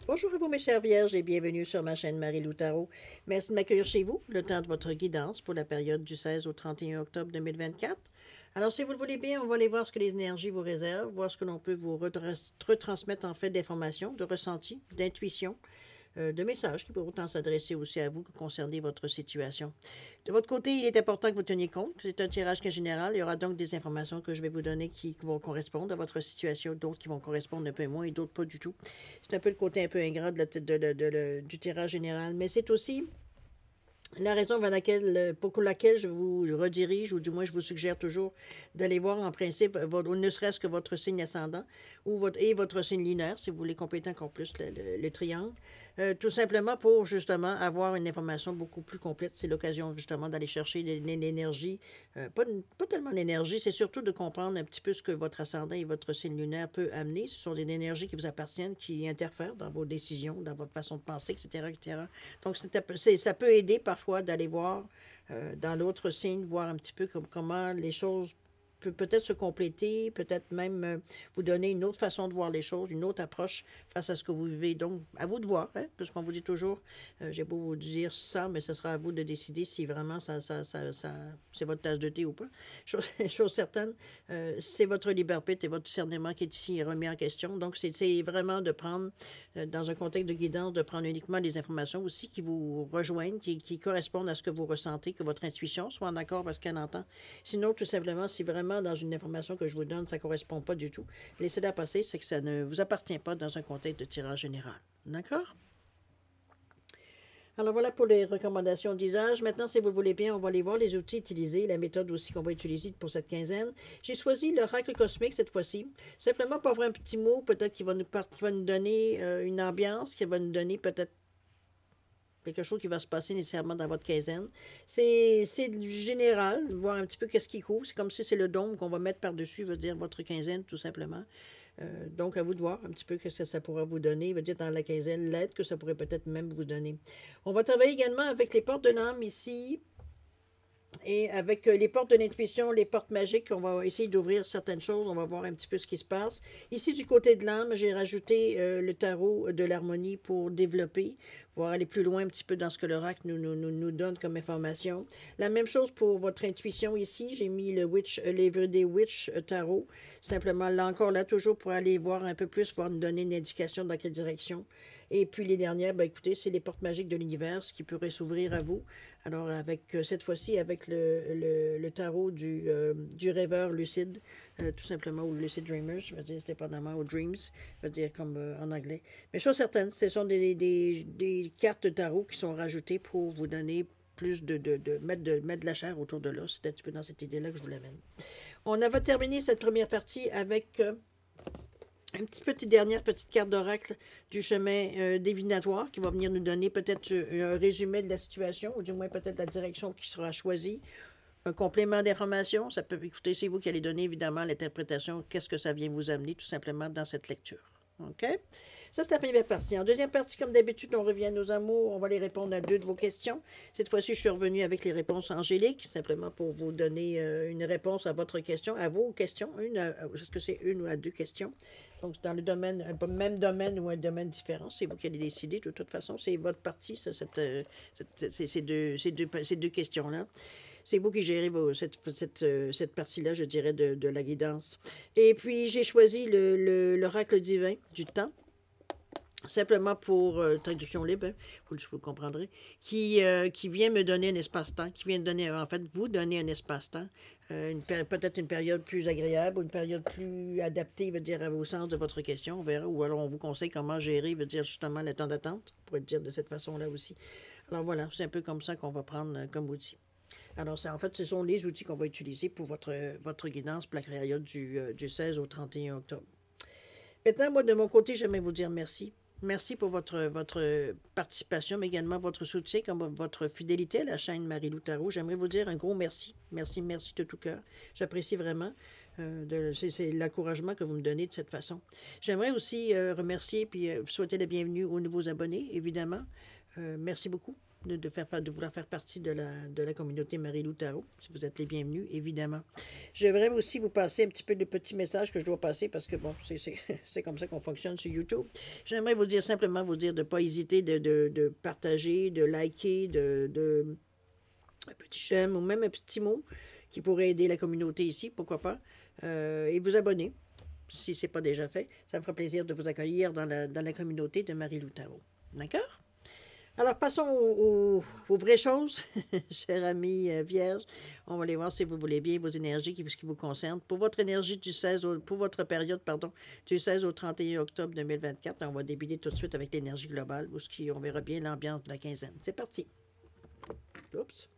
Bonjour à vous mes chères vierges et bienvenue sur ma chaîne Marie-Lou Tarot. Merci de m'accueillir chez vous, le temps de votre guidance pour la période du 16 au 31 octobre 2024. Alors si vous le voulez bien, on va aller voir ce que les énergies vous réservent, voir ce que l'on peut vous retransmettre en fait d'informations, de ressentis, d'intuition, de messages qui pourront autant s'adresser aussi à vous que concerner votre situation. De votre côté, il est important que vous teniez compte que c'est un tirage qui est général. Il y aura donc des informations que je vais vous donner qui vont correspondre à votre situation, d'autres qui vont correspondre un peu moins et d'autres pas du tout. C'est un peu le côté un peu ingrat du tirage général, mais c'est aussi la raison pour laquelle je vous redirige, ou du moins je vous suggère toujours d'aller voir en principe, ne serait-ce que votre signe ascendant et votre signe lunaire, si vous voulez compléter encore plus le triangle. Tout simplement pour justement avoir une information beaucoup plus complète. C'est l'occasion justement d'aller chercher l'énergie, pas tellement l'énergie, c'est surtout de comprendre un petit peu ce que votre ascendant et votre signe lunaire peut amener. Ce sont des énergies qui vous appartiennent, qui interfèrent dans vos décisions, dans votre façon de penser, etc. etc. Donc ça peut aider parfois d'aller voir dans l'autre signe, voir un petit peu comment les choses peut-être se compléter, peut-être même vous donner une autre façon de voir les choses, une autre approche face à ce que vous vivez. Donc, à vous de voir, hein, puisqu'on vous dit toujours, j'ai beau vous dire ça, mais ce sera à vous de décider si vraiment c'est votre tasse de thé ou pas. Chose certaine, c'est votre liberté et votre discernement qui est ici remis en question. Donc, c'est vraiment de prendre, dans un contexte de guidance, de prendre uniquement des informations aussi qui vous rejoignent, qui correspondent à ce que vous ressentez, que votre intuition soit en accord avec ce qu'elle entend. Sinon, tout simplement, si vraiment dans une information que je vous donne, ça ne correspond pas du tout, laissez-la passer, c'est que ça ne vous appartient pas dans un contexte de tirage général. D'accord? Alors voilà pour les recommandations d'usage. Maintenant, si vous le voulez bien, on va aller voir les outils utilisés, la méthode aussi qu'on va utiliser pour cette quinzaine. J'ai choisi l'oracle cosmique cette fois-ci, simplement pour avoir un petit mot peut-être qui va nous donner une ambiance, qui va nous donner peut-être quelque chose qui va se passer nécessairement dans votre quinzaine. C'est du général, voir un petit peu qu'est-ce qui couvre. C'est comme si c'est le dôme qu'on va mettre par-dessus, veut dire votre quinzaine, tout simplement. Donc, à vous de voir un petit peu ce que ça pourra vous donner. Veut dire dans la quinzaine, l'aide que ça pourrait peut-être même vous donner. On va travailler également avec les portes de l'âme ici. Et avec les portes de l'intuition, les portes magiques, on va essayer d'ouvrir certaines choses. On va voir un petit peu ce qui se passe. Ici, du côté de l'âme, j'ai rajouté le tarot de l'harmonie pour développer, voir aller plus loin un petit peu dans ce que l'oracle nous donne comme information. La même chose pour votre intuition ici. J'ai mis le l'Everyday Witch tarot. Simplement, là encore, là, toujours pour aller voir un peu plus, voir nous donner une indication dans quelle direction. Et puis les dernières, ben, écoutez, c'est les portes magiques de l'univers qui pourraient s'ouvrir à vous. Alors, avec cette fois-ci, avec le tarot du rêveur lucide, tout simplement, ou lucid dreamer, je veux dire, dépendamment, ou dreams, je veux dire comme en anglais. Mais chose certaine, ce sont des cartes de tarot qui sont rajoutées pour vous donner plus mettre de la chair autour de l'os. C'est un petit peu dans cette idée-là que je vous l'amène. On avait terminé cette première partie avec une dernière petite carte d'oracle du chemin divinatoire qui va venir nous donner peut-être un résumé de la situation, ou du moins peut-être la direction qui sera choisie. Un complément d'information, ça peut écouter, c'est vous qui allez donner évidemment l'interprétation, qu'est-ce que ça vient vous amener tout simplement dans cette lecture. OK? Ça, c'est la première partie. En deuxième partie, comme d'habitude, on revient à nos amours. On va les répondre à deux de vos questions. Cette fois-ci, je suis revenue avec les réponses angéliques, simplement pour vous donner une réponse à votre question, à vos questions. Est-ce que c'est une ou à deux questions? Donc, dans le domaine, un même domaine ou un domaine différent, c'est vous qui allez décider. De toute façon, c'est votre partie, ça, ces deux questions-là. C'est vous qui gérez cette partie-là, je dirais, de la guidance. Et puis, j'ai choisi l'oracle divin du temps, simplement pour traduction libre, hein, vous comprendrez, qui vient me donner un espace-temps, qui vient donner, en fait, vous donner un espace-temps, peut-être une période plus agréable ou une période plus adaptée, veut dire, au sens de votre question, on verra, ou alors on vous conseille comment gérer, veut dire, justement, le temps d'attente, pour le dire de cette façon-là aussi. Alors voilà, c'est un peu comme ça qu'on va prendre comme outil. Alors, en fait, ce sont les outils qu'on va utiliser pour votre guidance pour la période du 16 au 31 octobre. Maintenant, moi, de mon côté, j'aimerais vous dire merci. Merci pour votre participation, mais également votre soutien, comme votre fidélité à la chaîne Marie-Lou Tarot. J'aimerais vous dire un gros merci. Merci, merci de tout cœur. J'apprécie vraiment. C'est l'encouragement que vous me donnez de cette façon. J'aimerais aussi remercier et souhaiter la bienvenue aux nouveaux abonnés, évidemment. Merci beaucoup. de vouloir faire partie de la communauté Marie-Lou Tarot, si vous êtes les bienvenus, évidemment. J'aimerais aussi vous passer un petit peu de petits messages que je dois passer parce que, bon, c'est comme ça qu'on fonctionne sur YouTube. J'aimerais vous dire simplement, vous dire de ne pas hésiter de partager, de liker, un petit j'aime ou même un petit mot qui pourrait aider la communauté ici, pourquoi pas, et vous abonner si ce n'est pas déjà fait. Ça me fera plaisir de vous accueillir dans la communauté de Marie-Lou Tarot. D'accord? Alors, passons aux vraies choses, cher ami vierge. On va aller voir si vous voulez bien vos énergies qui vous concernent. Pour votre énergie pour votre période, pardon, du 16 au 31 octobre 2024, on va débuter tout de suite avec l'énergie globale, où on verra bien l'ambiance de la quinzaine. C'est parti. Oups.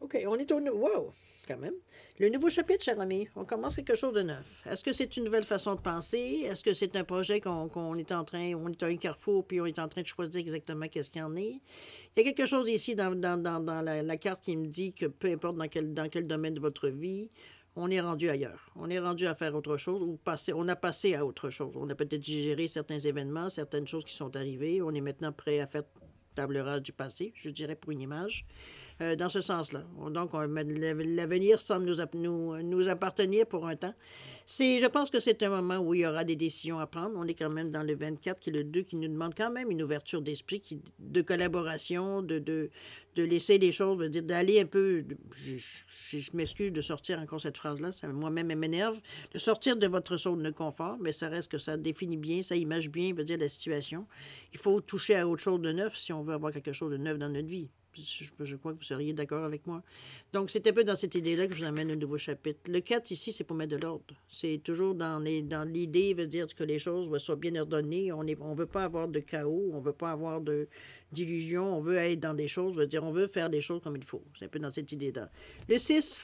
OK, on est au... Wow! Quand même. Le nouveau chapitre, cher ami, on commence quelque chose de neuf. Est-ce que c'est une nouvelle façon de penser? Est-ce que c'est un projet qu'on est en train, on est à un carrefour, puis on est en train de choisir exactement qu'est-ce qu'il y en est? Il y a quelque chose ici dans la carte qui me dit que peu importe dans quel domaine de votre vie, on est rendu ailleurs. On est rendu à faire autre chose, ou on a passé à autre chose. On a peut-être digéré certains événements, certaines choses qui sont arrivées. On est maintenant prêt à faire table rase du passé, je dirais, pour une image. Dans ce sens-là. Donc, l'avenir semble nous appartenir pour un temps. Je pense que c'est un moment où il y aura des décisions à prendre. On est quand même dans le 24, qui est le 2, qui nous demande quand même une ouverture d'esprit, de collaboration, de laisser les choses, je veux dire, d'aller un peu... Je m'excuse de sortir encore cette phrase-là, moi-même, elle m'énerve, de sortir de votre zone de confort, mais ça reste que ça définit bien, ça image bien, veut dire, la situation. Il faut toucher à autre chose de neuf si on veut avoir quelque chose de neuf dans notre vie. Je crois que vous seriez d'accord avec moi. Donc, c'est un peu dans cette idée-là que je vous amène un nouveau chapitre. Le 4, ici, c'est pour mettre de l'ordre. C'est toujours dans l'idée, veut dire que les choses soient bien ordonnées. On ne veut pas avoir de chaos, on ne veut pas avoir d'illusions, on veut être dans des choses, veut dire, on veut faire des choses comme il faut. C'est un peu dans cette idée-là. Le 6,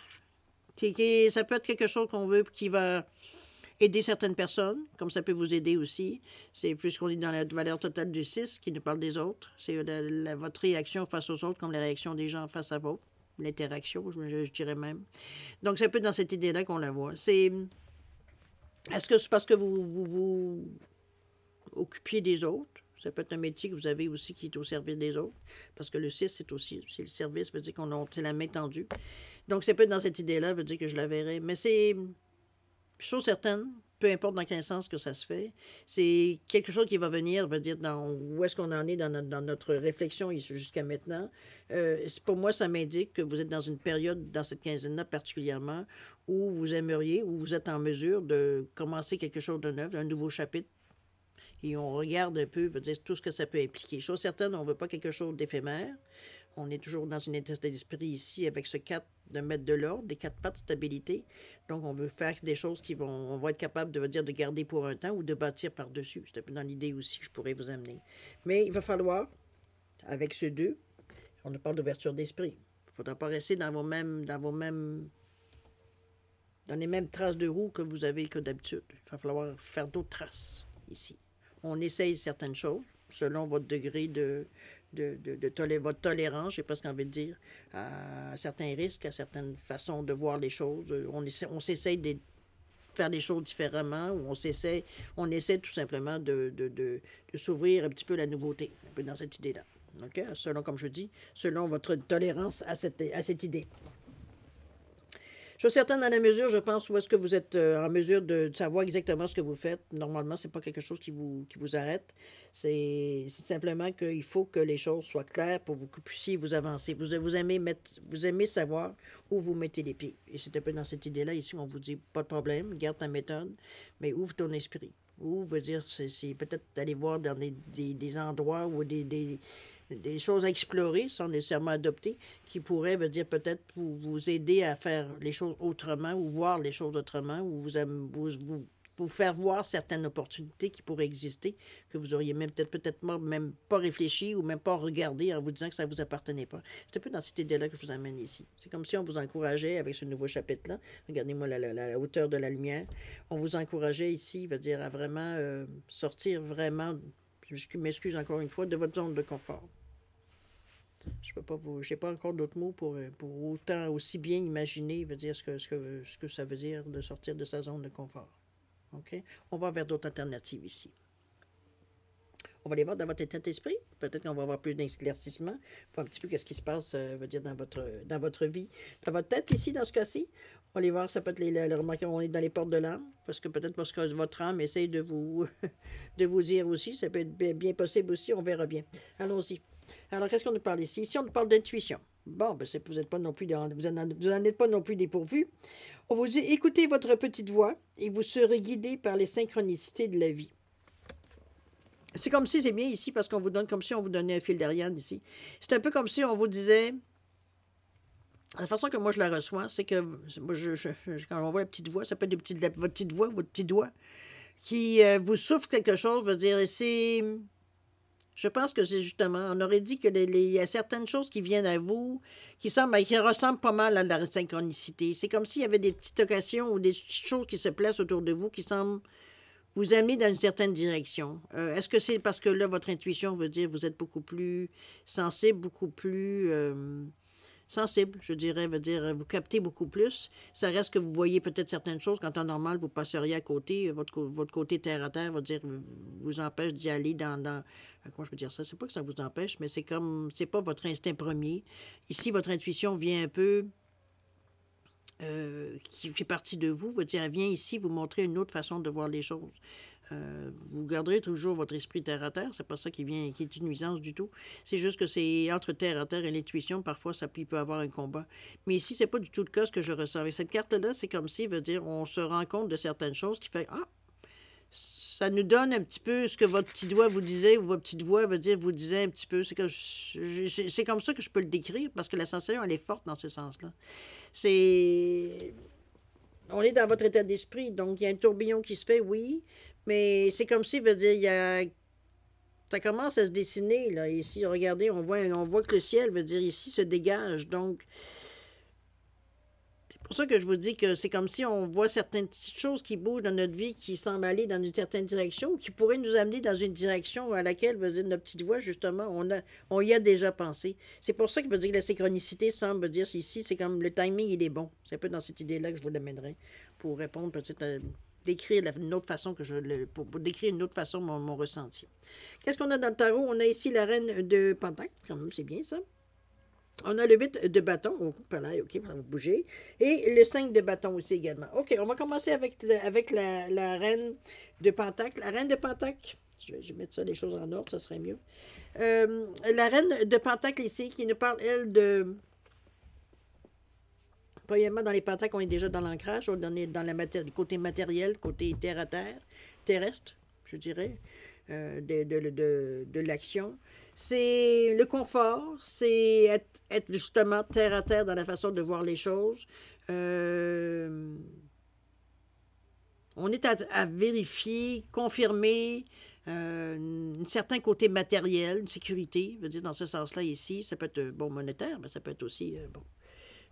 ça peut être quelque chose qu'on veut qui va aider certaines personnes, comme ça peut vous aider aussi. C'est puisqu'on est dans la valeur totale du 6 qui nous parle des autres. C'est votre réaction face aux autres comme la réaction des gens face à vous. L'interaction, je dirais même. Donc, c'est un peu dans cette idée-là qu'on la voit. Est-ce que c'est parce que vous occupiez des autres? Ça peut être un métier que vous avez aussi qui est au service des autres. Parce que le 6, c'est le service, veut dire c'est la main tendue. Donc, c'est un peu dans cette idée-là, veut dire que je la verrai. Mais c'est... chose certaine, peu importe dans quel sens que ça se fait, c'est quelque chose qui va venir, veut dire, où est-ce qu'on en est dans notre réflexion jusqu'à maintenant. Pour moi, ça m'indique que vous êtes dans une période, dans cette quinzaine-là particulièrement, où vous aimeriez, où vous êtes en mesure de commencer quelque chose de neuf, un nouveau chapitre. Et on regarde un peu, veut dire, tout ce que ça peut impliquer. Chose certaine, on ne veut pas quelque chose d'éphémère. On est toujours dans une état d'esprit ici avec ce 4 de mettre de l'ordre, des 4 pattes de stabilité. Donc, on veut faire des choses on va être capable de garder pour un temps ou de bâtir par-dessus. C'est un peu dans l'idée aussi que je pourrais vous amener. Mais il va falloir, avec ce 2, on ne parle d'ouverture d'esprit. Il ne faudra pas rester dans les mêmes traces de roue que vous avez que d'habitude. Il va falloir faire d'autres traces ici. On essaye certaines choses selon votre degré votre tolérance, j'ai presque envie de dire, à certains risques, à certaines façons de voir les choses. On s'essaye de faire les choses différemment, ou on essaie tout simplement de s'ouvrir un petit peu à la nouveauté, un peu dans cette idée-là. Okay? Selon, comme je dis, selon votre tolérance à cette idée. Je suis certaine dans la mesure, je pense, où est-ce que vous êtes en mesure de savoir exactement ce que vous faites. Normalement, ce n'est pas quelque chose qui vous arrête. C'est simplement qu'il faut que les choses soient claires pour que vous puissiez vous avancer. Vous aimez savoir où vous mettez les pieds. Et c'est un peu dans cette idée-là, ici, on vous dit, pas de problème, garde ta méthode, mais ouvre ton esprit. Ouvre veut dire, c'est peut-être d'aller voir dans des endroits ou des choses à explorer sans nécessairement adopter, qui pourraient, veut dire, peut-être vous aider à faire les choses autrement ou voir les choses autrement ou vous faire voir certaines opportunités qui pourraient exister, que vous auriez peut-être même pas réfléchi ou même pas regardé en vous disant que ça ne vous appartenait pas. C'est un peu dans cette idée-là que je vous amène ici. C'est comme si on vous encourageait avec ce nouveau chapitre-là. Regardez-moi la hauteur de la lumière. On vous encourageait ici, veut dire, à vraiment sortir vraiment, je m'excuse encore une fois, de votre zone de confort. Je n'ai pas encore d'autres mots pour autant aussi bien imaginer, veut dire ce que ça veut dire de sortir de sa zone de confort. OK? On va vers d'autres alternatives ici. On va aller voir dans votre état d'esprit. Peut-être qu'on va avoir plus d'éclaircissement. Voir un petit peu qu'est-ce qui se passe, veut dire, dans votre vie, dans votre tête ici, dans ce cas-ci. On va aller voir, ça peut être le remarquer, on est dans les portes de l'âme, parce que peut-être parce que votre âme essaye de vous, de vous dire aussi. Ça peut être bien possible aussi, on verra bien. Allons-y. Alors, qu'est-ce qu'on nous parle ici? Ici, on nous parle d'intuition. Bon, ben, vous n'êtes pas non plus, vous n'en êtes pas non plus dépourvu. On vous dit, écoutez votre petite voix et vous serez guidé par les synchronicités de la vie. C'est comme si, c'est bien ici, parce qu'on vous donne comme si on vous donnait un fil d'Ariane ici. C'est un peu comme si on vous disait, la façon que moi je la reçois, c'est que moi, quand on voit la petite voix, ça peut être votre petite voix, votre petit doigt, qui vous souffle quelque chose, veut dire, c'est... Je pense que c'est justement, on aurait dit qu'il y a certaines choses qui viennent à vous, qui ressemblent pas mal à la synchronicité. C'est comme s'il y avait des petites occasions ou des petites choses qui se placent autour de vous qui semblent vous amener dans une certaine direction. Est-ce que c'est parce que là, votre intuition veut dire que vous êtes beaucoup plus sensible, beaucoup plus sensible, je dirais, veut dire vous captez beaucoup plus. Ça reste que vous voyez peut-être certaines choses qu'en temps normal, vous passeriez à côté. Votre côté terre-à-terre va dire vous empêche d'y aller dans comment je peux dire ça? C'est pas que ça vous empêche, mais c'est comme, c'est pas votre instinct premier. Ici, votre intuition vient un peu, qui fait partie de vous, veut dire, elle vient ici vous montrer une autre façon de voir les choses. Vous garderez toujours votre esprit terre-à-terre, c'est pas ça qui est une nuisance du tout. C'est juste que c'est entre terre-à-terre et l'intuition, parfois ça peut avoir un combat. Mais ici, c'est pas du tout le cas ce que je ressens. Avec cette carte-là, c'est comme si, veut dire, on se rend compte de certaines choses qui fait, ça nous donne un petit peu ce que votre petit doigt vous disait, ou votre petite voix veut dire, vous disait un petit peu. C'est comme ça que je peux le décrire, parce que la sensation, elle est forte dans ce sens-là. On est dans votre état d'esprit, donc il y a un tourbillon qui se fait, oui, mais c'est comme si, veut dire, ça commence à se dessiner, là, ici, regardez, on voit que le ciel, veut dire, ici, se dégage, donc, c'est pour ça que je vous dis que c'est comme si on voit certaines petites choses qui bougent dans notre vie, qui semblent aller dans une certaine direction, qui pourraient nous amener dans une direction à laquelle, veut dire, notre petite voix, justement, on y a déjà pensé. C'est pour ça que veut dire que la synchronicité semble dire ici, c'est comme le timing, il est bon. C'est un peu dans cette idée-là que je vous l'amènerai pour répondre peut-être décrire une autre façon pour décrire une autre façon mon ressenti. Qu'est-ce qu'on a dans le tarot? On a ici la reine de Pentacle, quand même, c'est bien ça. On a le 8 de bâton, OK, ça va bouger. Et le 5 de bâton aussi également. OK, on va commencer avec la reine de Pentacle. La reine de Pentacle, je vais mettre ça, les choses en ordre, ça serait mieux. La reine de Pentacle ici, qui nous parle, elle, de... Premièrement, dans les pentacles, on est déjà dans l'ancrage, on est dans le côté matériel, côté terre-à-terre, terrestre, je dirais, de l'action. C'est le confort, c'est être justement terre-à-terre dans la façon de voir les choses. On est à vérifier, confirmer un certain côté matériel, une sécurité, je veux dire, dans ce sens-là ici. Ça peut être, bon, monétaire, mais ça peut être aussi, bon...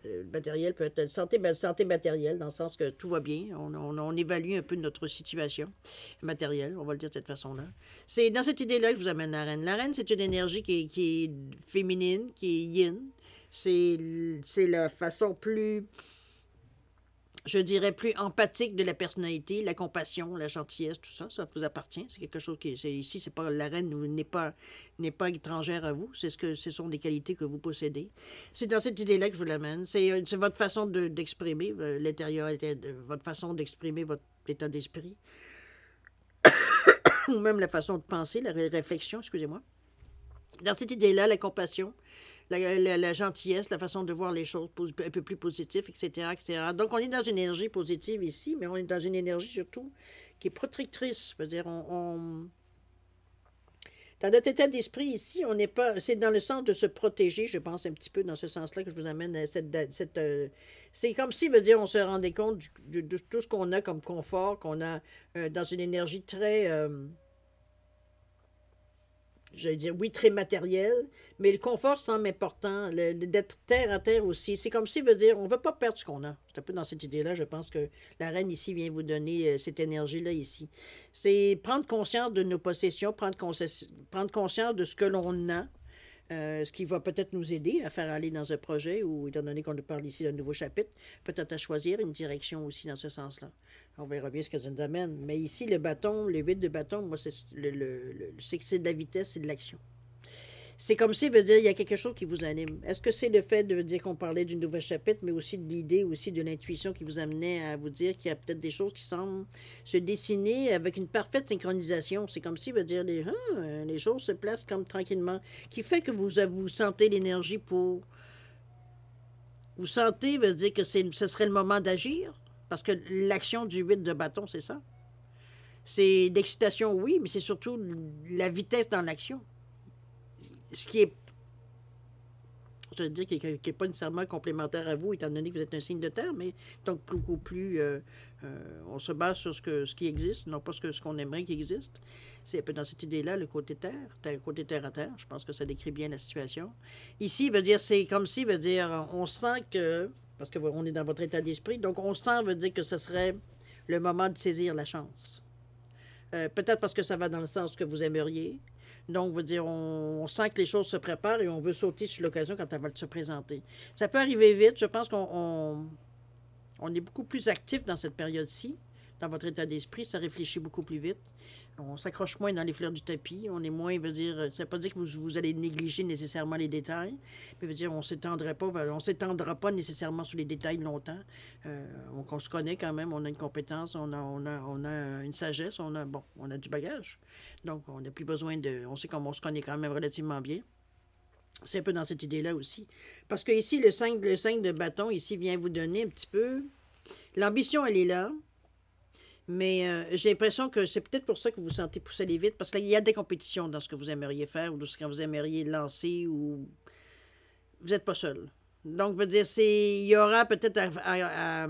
Le matériel peut être santé matérielle, dans le sens que tout va bien. On évalue un peu notre situation matérielle, on va le dire de cette façon-là. C'est dans cette idée-là que je vous amène la reine. La reine, c'est une énergie qui est féminine, qui est yin. C'est la façon plus, je dirais, plus empathique de la personnalité, la compassion, la gentillesse, tout ça, ça vous appartient. C'est quelque chose qui ici, c'est pas la reine n'est pas étrangère à vous. Ce sont des qualités que vous possédez. C'est dans cette idée-là que je vous l'amène. C'est votre façon d'exprimer l'intérieur, votre façon d'exprimer votre état d'esprit, ou même la façon de penser, la réflexion, excusez-moi. Dans cette idée-là, la compassion, la gentillesse, la façon de voir les choses un peu plus positive, etc., etc. Donc, on est dans une énergie positive ici, mais on est dans une énergie surtout qui est protectrice. C'est-à-dire, dans notre état d'esprit ici, on n'est pas... C'est dans le sens de se protéger, je pense, un petit peu dans ce sens-là que je vous amène à c'est comme si, veut dire, on se rendait compte de tout ce qu'on a comme confort, qu'on a dans une énergie très... j'allais dire, oui, très matériel, mais le confort semble important, d'être terre à terre aussi. C'est comme si, veut dire, on ne veut pas perdre ce qu'on a. C'est un peu dans cette idée-là, je pense que la reine ici vient vous donner cette énergie-là ici. C'est prendre conscience de nos possessions, prendre conscience de ce que l'on a, ce qui va peut-être nous aider à faire aller dans un projet, ou étant donné qu'on nous parle ici d'un nouveau chapitre, peut-être à choisir une direction aussi dans ce sens-là. On verra bien ce que ça nous amène. Mais ici, le bâton, le 8 de bâton, moi, c'est que c'est de la vitesse et de l'action. C'est comme si, veut dire, il y a quelque chose qui vous anime. Est-ce que c'est le fait de dire qu'on parlait d'une nouvelle chapitre, mais aussi de l'idée, aussi de l'intuition qui vous amenait à vous dire qu'il y a peut-être des choses qui semblent se dessiner avec une parfaite synchronisation. C'est comme si, veut dire, les choses se placent comme tranquillement, qui fait que vous sentez l'énergie pour... Vous sentez, veut dire que ce serait le moment d'agir, parce que l'action du 8 de bâton, c'est ça. C'est l'excitation, oui, mais c'est surtout la vitesse dans l'action. Ce qui est, je veux dire, qui n'est pas nécessairement complémentaire à vous, étant donné que vous êtes un signe de terre, mais donc beaucoup plus, on se base sur ce qui existe, non pas ce qu'on aimerait qu'il existe. C'est un peu dans cette idée-là, le côté côté terre à terre. Je pense que ça décrit bien la situation. Ici, veut dire, c'est comme si, veut dire, on sent que, parce qu'on est dans votre état d'esprit, donc on sent, veut dire que ce serait le moment de saisir la chance. Peut-être parce que ça va dans le sens que vous aimeriez. Donc, veut dire, on sent que les choses se préparent et on veut sauter sur l'occasion quand elle va se présenter. Ça peut arriver vite. Je pense qu'on est beaucoup plus actif dans cette période-ci, dans votre état d'esprit. Ça réfléchit beaucoup plus vite. On s'accroche moins dans les fleurs du tapis. On est moins, veut dire, ça ne veut pas dire que vous allez négliger nécessairement les détails, mais veut dire, on ne s'étendra pas nécessairement sur les détails longtemps. On se connaît quand même, on a une compétence, on a une sagesse, on a du bagage. Donc, on n'a plus besoin de... On sait qu'on se connaît quand même relativement bien. C'est un peu dans cette idée-là aussi. Parce que ici, le 5 de bâton, ici, vient vous donner un petit peu... L'ambition, elle est là. Mais j'ai l'impression que c'est peut-être pour ça que vous vous sentez pousser aller vite, parce qu'il y a des compétitions dans ce que vous aimeriez faire ou dans ce que vous aimeriez lancer, ou vous n'êtes pas seul. Donc, veut dire, il y aura peut-être à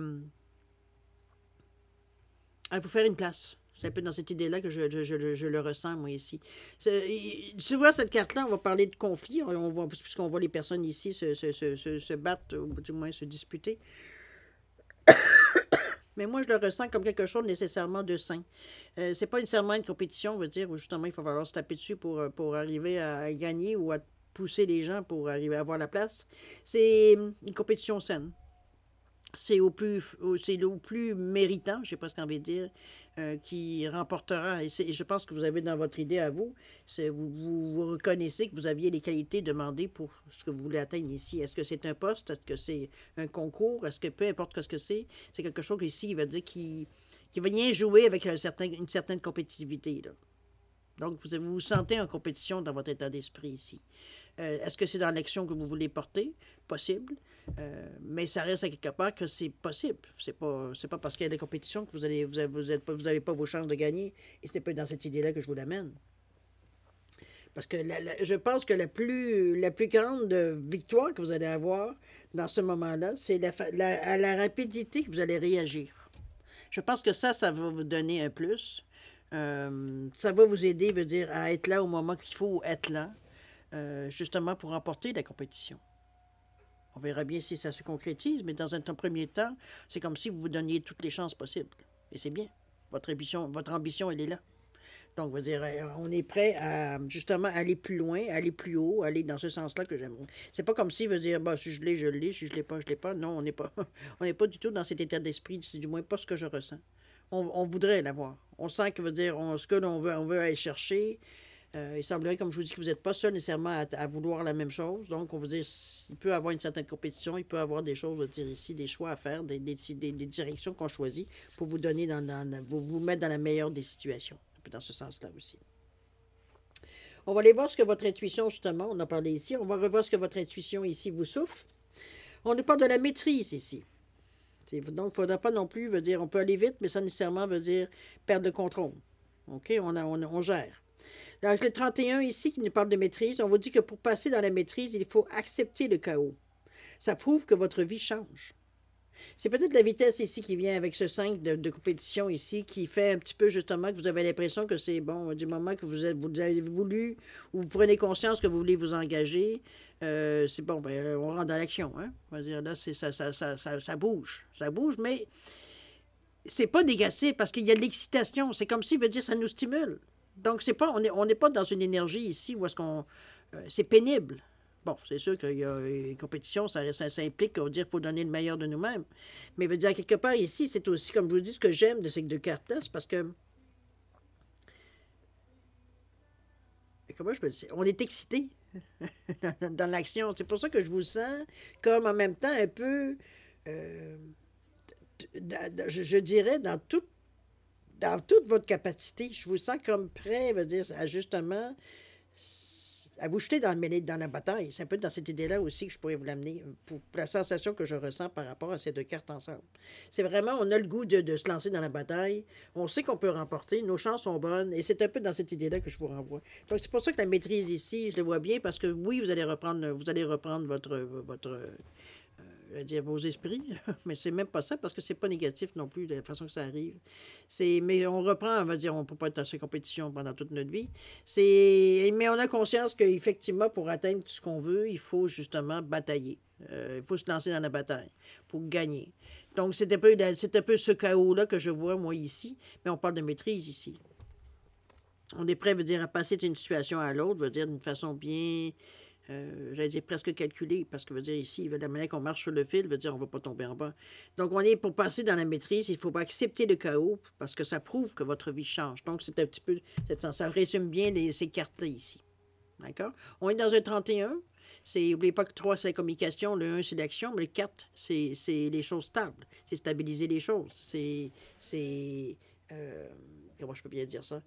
vous faire une place. C'est un peu dans cette idée-là que je le ressens, moi, ici. Souvent, cette carte-là, on va parler de conflit, puisqu'on voit les personnes ici se battre, ou du moins se disputer. Mais moi, je le ressens comme quelque chose nécessairement de sain. C'est pas nécessairement une compétition, veut dire, où justement, il va falloir se taper dessus pour arriver à gagner ou à pousser les gens pour arriver à avoir la place. C'est une compétition saine. C'est au plus méritant, j'ai presque envie de dire, qui remportera. Et je pense que vous avez dans votre idée à vous, vous reconnaissez que vous aviez les qualités demandées pour ce que vous voulez atteindre ici. Est-ce que c'est un poste? Est-ce que c'est un concours? Est-ce que peu importe ce que c'est quelque chose ici, il va dire qui va bien jouer avec une certaine compétitivité, là. Donc, vous vous sentez en compétition dans votre état d'esprit ici. Est-ce que c'est dans l'action que vous voulez porter? Possible. Mais ça reste à quelque part que c'est possible. C'est pas parce qu'il y a des compétitions que vous avez pas vos chances de gagner. Et c'est pas dans cette idée-là que je vous l'amène. Parce que je pense que la plus grande victoire que vous allez avoir dans ce moment-là, c'est à la rapidité que vous allez réagir. Je pense que ça va vous donner un plus. Ça va vous aider, veut dire, à être là au moment qu'il faut être là, justement pour remporter la compétition. On verra bien si ça se concrétise, mais dans un premier temps, c'est comme si vous vous donniez toutes les chances possibles. Et c'est bien. Votre ambition, elle est là. Donc, veut dire, on est prêt à, justement, aller plus loin, aller plus haut, aller dans ce sens-là que j'aime. C'est pas comme si, veut dire, bah, si je l'ai, je l'ai, si je l'ai pas, je l'ai pas. Non, on n'est pas, on n'est pas du tout dans cet état d'esprit, c'est du moins pas ce que je ressens. On voudrait l'avoir. On sent que, veut dire, ce que l'on veut, on veut aller chercher. Il semblerait, comme je vous dis, que vous n'êtes pas seul nécessairement à vouloir la même chose. Donc, on veut dire, il peut y avoir une certaine compétition, il peut y avoir des choses, à dire ici, des choix à faire, des directions qu'on choisit pour vous donner vous mettre dans la meilleure des situations. Un peu dans ce sens-là aussi. On va aller voir ce que votre intuition, justement, on a parlé ici, on va revoir ce que votre intuition ici vous souffle. On nous parle de la maîtrise ici. Donc, il ne faudra pas non plus, veut dire, on peut aller vite, mais ça nécessairement veut dire perdre le contrôle. OK? On gère. Avec le 31 ici, qui nous parle de maîtrise, on vous dit que pour passer dans la maîtrise, il faut accepter le chaos. Ça prouve que votre vie change. C'est peut-être la vitesse ici qui vient avec ce 5 de compétition ici, qui fait un petit peu justement que vous avez l'impression que c'est bon, du moment que vous avez voulu, ou vous prenez conscience que vous voulez vous engager, c'est bon, ben, on rentre dans l'action. Hein? On va dire, là, ça bouge. Ça bouge, mais c'est pas négatif parce qu'il y a de l'excitation. C'est comme si, veut dire, ça nous stimule. Donc, on n'est pas dans une énergie ici où est-ce qu'on... c'est pénible. Bon, c'est sûr qu'il y a une compétition, ça implique qu'on va dire qu'il faut donner le meilleur de nous-mêmes. Mais veut dire, quelque part ici, c'est aussi, comme je vous dis, ce que j'aime de ces deux cartes-là, c'est parce que, comment je peux le dire, on est excité dans l'action. C'est pour ça que je vous sens comme en même temps un peu, euh, je dirais, dans toute votre capacité. Je vous sens comme prêt, veut dire, à justement à vous jeter dans la bataille. C'est un peu dans cette idée-là aussi que je pourrais vous l'amener, pour la sensation que je ressens par rapport à ces deux cartes ensemble. C'est vraiment, on a le goût de se lancer dans la bataille, on sait qu'on peut remporter, nos chances sont bonnes, et c'est un peu dans cette idée-là que je vous renvoie. Donc c'est pour ça que la maîtrise ici, je le vois bien, parce que oui, vous allez reprendre votre je veux dire, vos esprits, mais c'est même pas ça parce que c'est pas négatif non plus de la façon que ça arrive. Mais on reprend, on va dire, on ne peut pas être dans ces compétitions pendant toute notre vie. Mais on a conscience qu'effectivement, pour atteindre ce qu'on veut, il faut justement batailler. Il faut se lancer dans la bataille pour gagner. Donc, c'est un peu ce chaos-là que je vois, moi, ici, mais on parle de maîtrise ici. On est prêt, veut dire, à passer d'une situation à l'autre, veut dire, d'une façon bien... j'allais dire presque calculé, parce que veut dire ici, la manière qu'on marche sur le fil, veut dire on ne va pas tomber en bas. Donc, on est pour passer dans la maîtrise, il ne faut pas accepter le chaos, parce que ça prouve que votre vie change. Donc, c'est un petit peu, ça résume bien ces cartes-là ici. D'accord? On est dans un 31. N'oubliez pas que 3, c'est la communication, le 1, c'est l'action, mais le 4, c'est les choses stables. C'est stabiliser les choses. Comment je peux bien dire ça?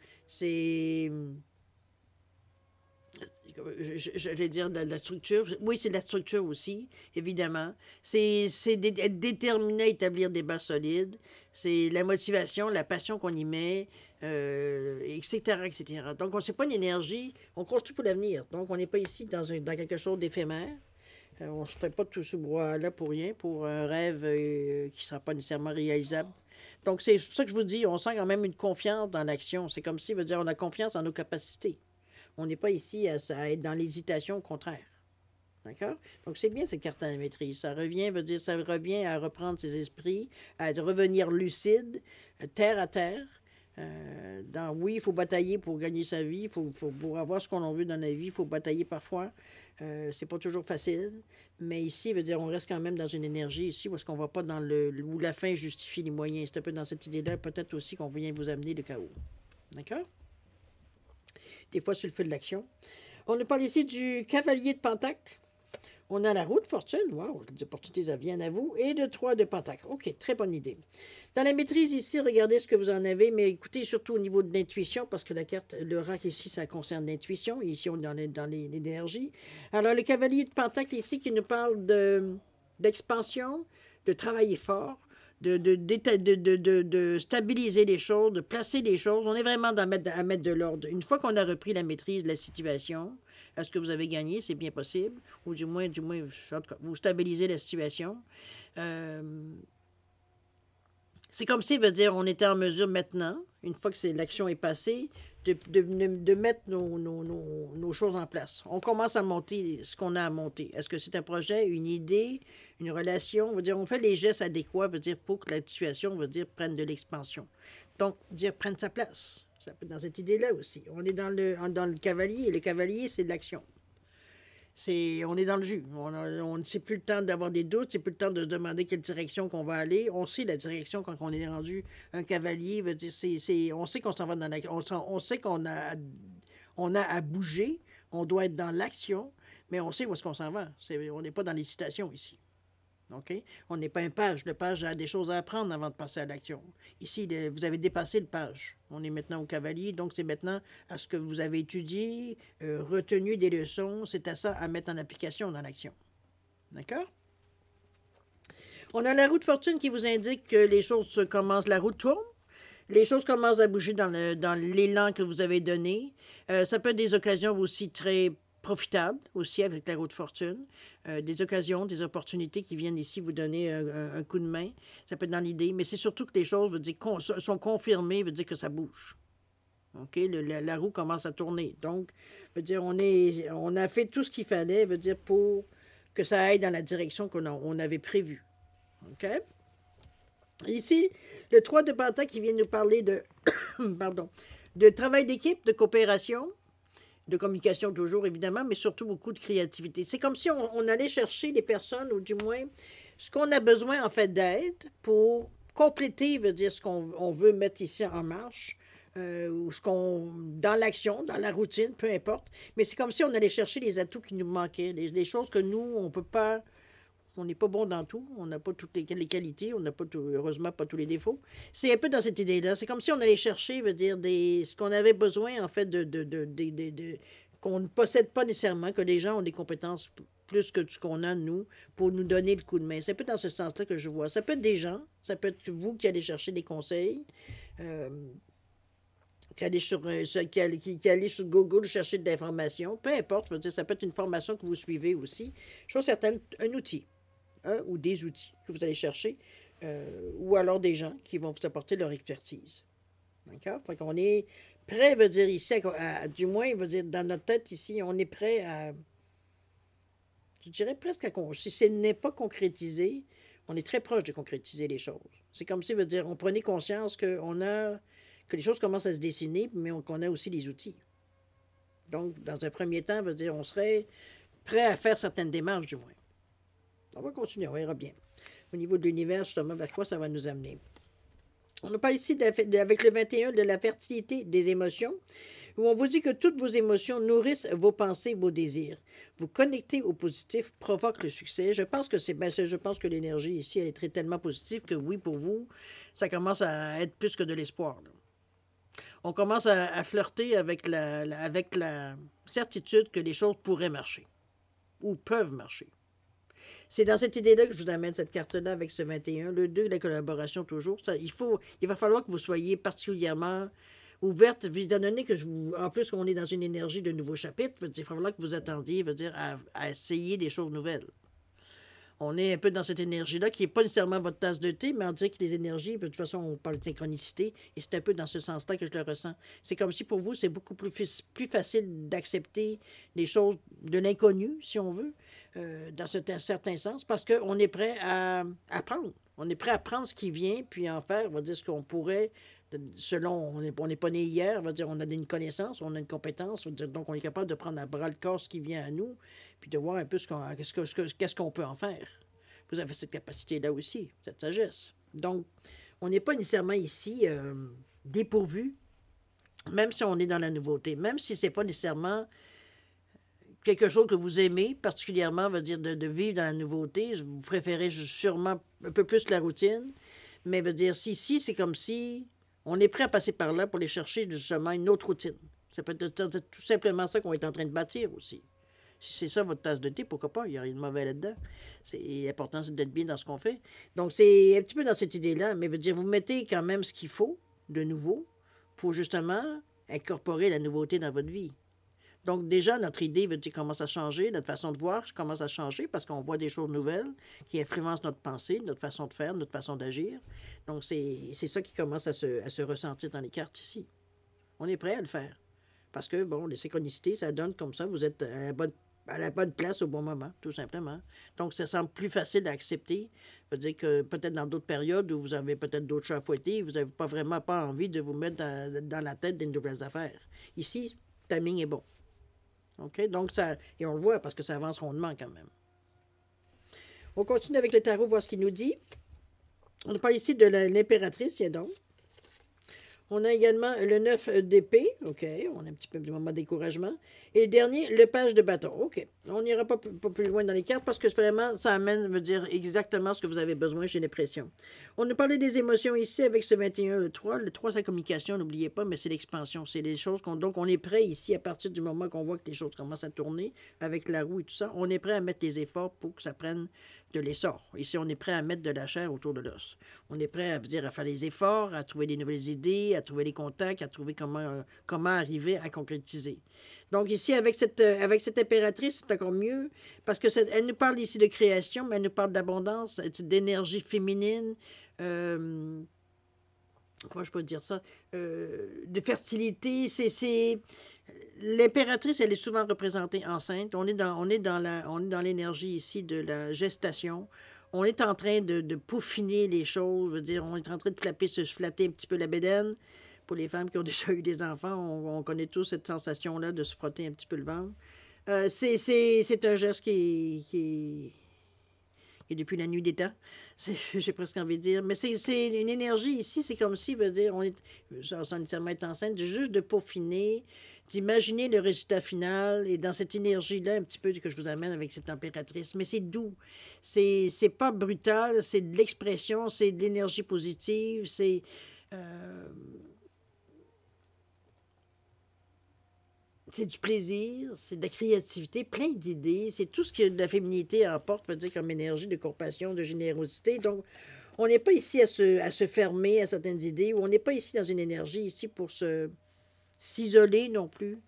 J'allais dire de la structure. Oui, c'est de la structure aussi, évidemment. C'est être déterminé à établir des bases solides. C'est la motivation, la passion qu'on y met, etc., etc. Donc, on ne sait pas une énergie, on construit pour l'avenir. Donc, on n'est pas ici dans quelque chose d'éphémère. On ne se fait pas tout ce brouhaha-là pour rien, pour un rêve qui ne sera pas nécessairement réalisable. Donc, c'est ça que je vous dis, on sent quand même une confiance dans l'action. C'est comme si, veut dire, on a confiance en nos capacités. On n'est pas ici à être dans l'hésitation, au contraire. D'accord? Donc, c'est bien cette carte à la maîtrise. Ça revient à reprendre ses esprits, à revenir lucide, terre à terre. Oui, il faut batailler pour gagner sa vie. Pour avoir ce qu'on veut dans la vie, il faut batailler parfois. C'est pas toujours facile. Mais ici, veut dire, on reste quand même dans une énergie ici, parce qu'on ne va pas dans où la fin justifie les moyens. C'est un peu dans cette idée-là, peut-être aussi qu'on vient vous amener le chaos. D'accord? Des fois sur le feu de l'action. On nous parle ici du cavalier de Pentacle. On a la roue de fortune. Wow, les opportunités, ça viennent à vous. Et le 3 de Pentacle. OK, très bonne idée. Dans la maîtrise ici, regardez ce que vous en avez, mais écoutez surtout au niveau de l'intuition, parce que la carte, le rack ici, ça concerne l'intuition. Et ici, on est dans l'énergie. Alors, le cavalier de Pentacle ici qui nous parle d'expansion, de travailler fort, de stabiliser les choses, de placer les choses. On est vraiment à mettre de l'ordre. Une fois qu'on a repris la maîtrise de la situation, est-ce que vous avez gagné? C'est bien possible. Ou du moins, en tout cas, vous stabilisez la situation. C'est comme si, veut dire, on était en mesure maintenant, une fois que l'action est passée, de mettre nos choses en place. On commence à monter ce qu'on a à monter. Est-ce que c'est un projet, une idée, une relation? Veut dire, on fait les gestes adéquats, veut dire, pour que la situation, veut dire, prenne de l'expansion. Donc, dire, prenne sa place. Ça peut être dans cette idée-là aussi. On est dans le cavalier, et le cavalier, c'est de l'action. On est dans le jus. On ne sait plus le temps d'avoir des doutes, c'est plus le temps de se demander quelle direction qu'on va aller. On sait la direction quand on est rendu un cavalier. Veut dire, on sait qu'on s'en va dans l'action. On sait qu'on a à bouger. On doit être dans l'action, mais on sait où est-ce qu'on s'en va. On n'est pas dans l'hésitation ici. OK? On n'est pas un page. Le page a des choses à apprendre avant de passer à l'action. Ici, vous avez dépassé le page. On est maintenant au cavalier, donc c'est maintenant à ce que vous avez étudié, retenu des leçons. C'est à ça à mettre en application dans l'action. D'accord? On a la roue de fortune qui vous indique que les choses commencent, la roue tourne. Les choses commencent à bouger dans l'élan que vous avez donné. Ça peut être des occasions aussi très profitables, aussi avec la roue de fortune. Des occasions, des opportunités qui viennent ici vous donner un coup de main. Ça peut être dans l'idée, mais c'est surtout que les choses veut dire, sont confirmées, veut dire que ça bouge. OK? La roue commence à tourner. Donc, veut dire, on a fait tout ce qu'il fallait, veut dire, pour que ça aille dans la direction qu'on avait prévue. OK? Ici, le 3 de Pentacle qui vient nous parler de, pardon, de travail d'équipe, de coopération, de communication toujours, évidemment, mais surtout beaucoup de créativité. C'est comme si on allait chercher les personnes, ou du moins, ce qu'on a besoin, en fait, d'aide pour compléter, veut dire, ce qu'on veut mettre ici en marche, ou ce qu'on, dans l'action, dans la routine, peu importe. Mais c'est comme si on allait chercher les atouts qui nous manquaient, les choses que nous, on peut pas, on n'est pas bon dans tout, on n'a pas toutes les qualités, on n'a pas heureusement pas tous les défauts. C'est un peu dans cette idée-là. C'est comme si on allait chercher, veut dire, ce qu'on avait besoin, en fait, qu'on ne possède pas nécessairement, que les gens ont des compétences plus que ce qu'on a, nous, pour nous donner le coup de main. C'est un peu dans ce sens-là que je vois. Ça peut être des gens, ça peut être vous qui allez chercher des conseils, euh, qui allez sur Google chercher de l'information, peu importe, je veux dire, ça peut être une formation que vous suivez aussi. Chose certaine, un outil, un ou des outils que vous allez chercher, ou alors des gens qui vont vous apporter leur expertise. D'accord? Fait qu'on est prêt, veut dire ici, du moins, veut dire dans notre tête ici, on est prêt à, je dirais presque à, si ce n'est pas concrétisé, on est très proche de concrétiser les choses. C'est comme si, veut dire, on prenait conscience que les choses commencent à se dessiner, mais qu'on a aussi les outils. Donc, dans un premier temps, veut dire, on serait prêt à faire certaines démarches, du moins. On va continuer, on verra bien. Au niveau de l'univers, justement, vers quoi ça va nous amener. On parle ici, avec le 21, de la fertilité des émotions, où on vous dit que toutes vos émotions nourrissent vos pensées, vos désirs. Vous connectez au positif, provoque le succès. Je pense que je pense que l'énergie ici, elle est tellement positive que oui, pour vous, ça commence à être plus que de l'espoir. On commence à flirter avec la certitude que les choses pourraient marcher ou peuvent marcher. C'est dans cette idée-là que je vous amène cette carte-là avec ce 21. Le 2, la collaboration toujours. Ça, il va falloir que vous soyez particulièrement ouverte, étant donné que en plus, on est dans une énergie de nouveau chapitre, il va falloir que vous attendiez à essayer des choses nouvelles. On est un peu dans cette énergie-là, qui n'est pas nécessairement votre tasse de thé, mais on dirait que les énergies, de toute façon, on parle de synchronicité, et c'est un peu dans ce sens-là que je le ressens. C'est comme si pour vous, c'est beaucoup plus facile d'accepter les choses de l'inconnu, si on veut, dans un certain sens, parce qu'on est prêt à apprendre. On est prêt à prendre ce qui vient, puis en faire, on va dire, ce qu'on pourrait, selon, on n'est pas né hier, on va dire, on a une connaissance, on a une compétence, donc on est capable de prendre à bras le corps ce qui vient à nous, puis de voir un peu qu'est-ce qu'on peut en faire. Vous avez cette capacité-là aussi, cette sagesse. Donc, on n'est pas nécessairement ici dépourvu, même si on est dans la nouveauté, même si ce n'est pas nécessairement quelque chose que vous aimez, particulièrement, veut dire de vivre dans la nouveauté. Vous préférez sûrement un peu plus la routine, mais veut dire, si c'est comme si on est prêt à passer par là pour aller chercher justement une autre routine. Ça peut être tout simplement ça qu'on est en train de bâtir aussi. Si c'est ça votre tasse de thé, pourquoi pas? Il n'y a rien de mauvais là-dedans. L'important, c'est d'être bien dans ce qu'on fait. Donc, c'est un petit peu dans cette idée-là, mais veut dire, vous mettez quand même ce qu'il faut de nouveau pour justement incorporer la nouveauté dans votre vie. Donc, déjà, notre idée veut dire commence à changer, notre façon de voir commence à changer parce qu'on voit des choses nouvelles qui influencent notre pensée, notre façon de faire, notre façon d'agir. Donc, c'est ça qui commence à se ressentir dans les cartes ici. On est prêt à le faire. Parce que, bon, les synchronicités, ça donne comme ça, vous êtes à la bonne place au bon moment, tout simplement. Donc, ça semble plus facile à accepter. Ça veut dire que peut-être dans d'autres périodes où vous avez peut-être d'autres chats à fouetter, vous n'avez vraiment pas envie de vous mettre dans la tête des nouvelles affaires. Ici, le timing est bon. OK? Donc, et on le voit parce que ça avance rondement quand même. On continue avec le tarot, voir ce qu'il nous dit. On parle ici de l'impératrice, tiens donc. On a également le 9 d'épée. OK, on a un petit peu de moment de découragement. Et le dernier, le page de bâton. OK, on n'ira pas plus loin dans les cartes parce que vraiment, ça veut dire exactement ce que vous avez besoin, j'ai l'impression. On nous parlait des émotions ici avec ce 21, le 3. Le 3, c'est la communication, n'oubliez pas, mais c'est l'expansion. C'est les choses donc, on est prêt ici à partir du moment qu'on voit que les choses commencent à tourner avec la roue et tout ça. On est prêt à mettre les efforts pour que ça prenne de l'essor. Ici, on est prêt à mettre de la chair autour de l'os. On est prêt à faire les efforts, à trouver des nouvelles idées, à trouver les contacts, à trouver comment arriver à concrétiser. Donc ici, avec cette impératrice, c'est encore mieux, parce qu'elle nous parle ici de création, mais elle nous parle d'abondance, d'énergie féminine, comment je peux dire ça, de fertilité. L'impératrice, elle est souvent représentée enceinte. On est dans l'énergie ici de la gestation. On est en train de peaufiner les choses. Je veux dire, on est en train de se flatter un petit peu la bédaine Pour les femmes qui ont déjà eu des enfants, on connaît tous cette sensation-là de se frotter un petit peu le ventre. C'est un geste qui est depuis la nuit des temps. J'ai presque envie de dire. Mais c'est une énergie ici, c'est comme si, veut dire, on est, sans nécessairement être enceinte, juste de peaufiner, d'imaginer le résultat final et dans cette énergie-là, un petit peu que je vous amène avec cette températrice. Mais c'est doux. C'est pas brutal, c'est de l'expression, c'est de l'énergie positive, c'est. C'est du plaisir, c'est de la créativité, plein d'idées. C'est tout ce que la féminité emporte, veut dire, comme énergie de compassion, de générosité. Donc, on n'est pas ici à se fermer à certaines idées, ou on n'est pas ici dans une énergie ici pour s'isoler non plus.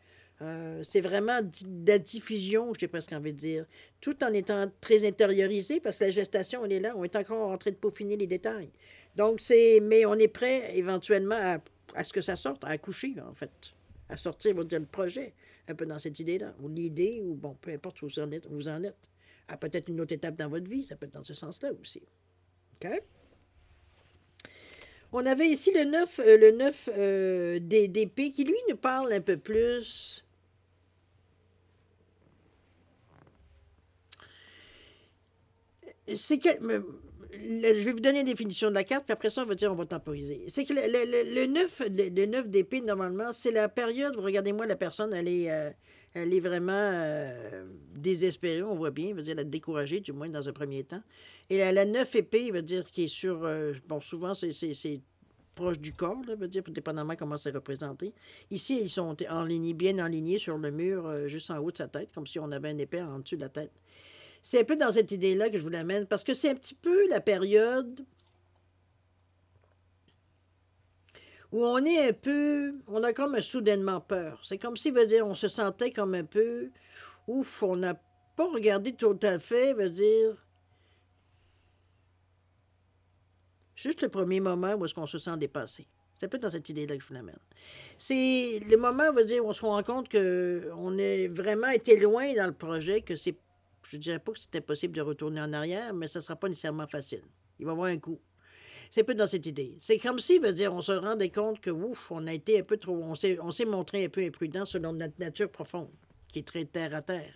C'est vraiment de la diffusion, j'ai presque envie de dire, tout en étant très intériorisé, parce que la gestation, elle est là, on est encore en train de peaufiner les détails. Donc, mais on est prêt éventuellement à ce que ça sorte, à accoucher, en fait, à sortir, on va dire, le projet, un peu dans cette idée-là, ou l'idée, ou bon, peu importe où vous en êtes. À peut-être une autre étape dans votre vie, ça peut être dans ce sens-là aussi. OK? On avait ici le 9 d'épée, qui, lui, nous parle un peu plus. C'est que. Je vais vous donner une définition de la carte, puis après ça, on va dire on va temporiser. C'est que le 9 d'épée, normalement, c'est la période où, regardez-moi, la personne, elle est vraiment désespérée, on voit bien, veut dire, elle est découragée, du moins dans un premier temps. Et la 9 épée, veut dire, qui est sur. Bon, souvent, c'est proche du corps, là, veut dire, dépendamment comment c'est représenté. Ici, ils sont bien alignés sur le mur, juste en haut de sa tête, comme si on avait un épée en dessous de la tête. C'est un peu dans cette idée-là que je vous l'amène, parce que c'est un petit peu la période où on est un peu, on a comme un soudainement peur. C'est comme si, veut dire, on se sentait comme un peu, ouf, on n'a pas regardé tout à fait, veut dire, juste le premier moment où est-ce qu'on se sent dépassé. C'est un peu dans cette idée-là que je vous l'amène. C'est le moment, veut dire, où on se rend compte qu'on a vraiment été loin dans le projet, que c'est. Je ne dirais pas que c'était possible de retourner en arrière, mais ça ne sera pas nécessairement facile. Il va y avoir un coup. C'est un peu dans cette idée. C'est comme si, veut dire, on se rendait compte que, ouf, on a été un peu trop. On s'est montré un peu imprudent selon notre nature profonde, qui est très terre à terre.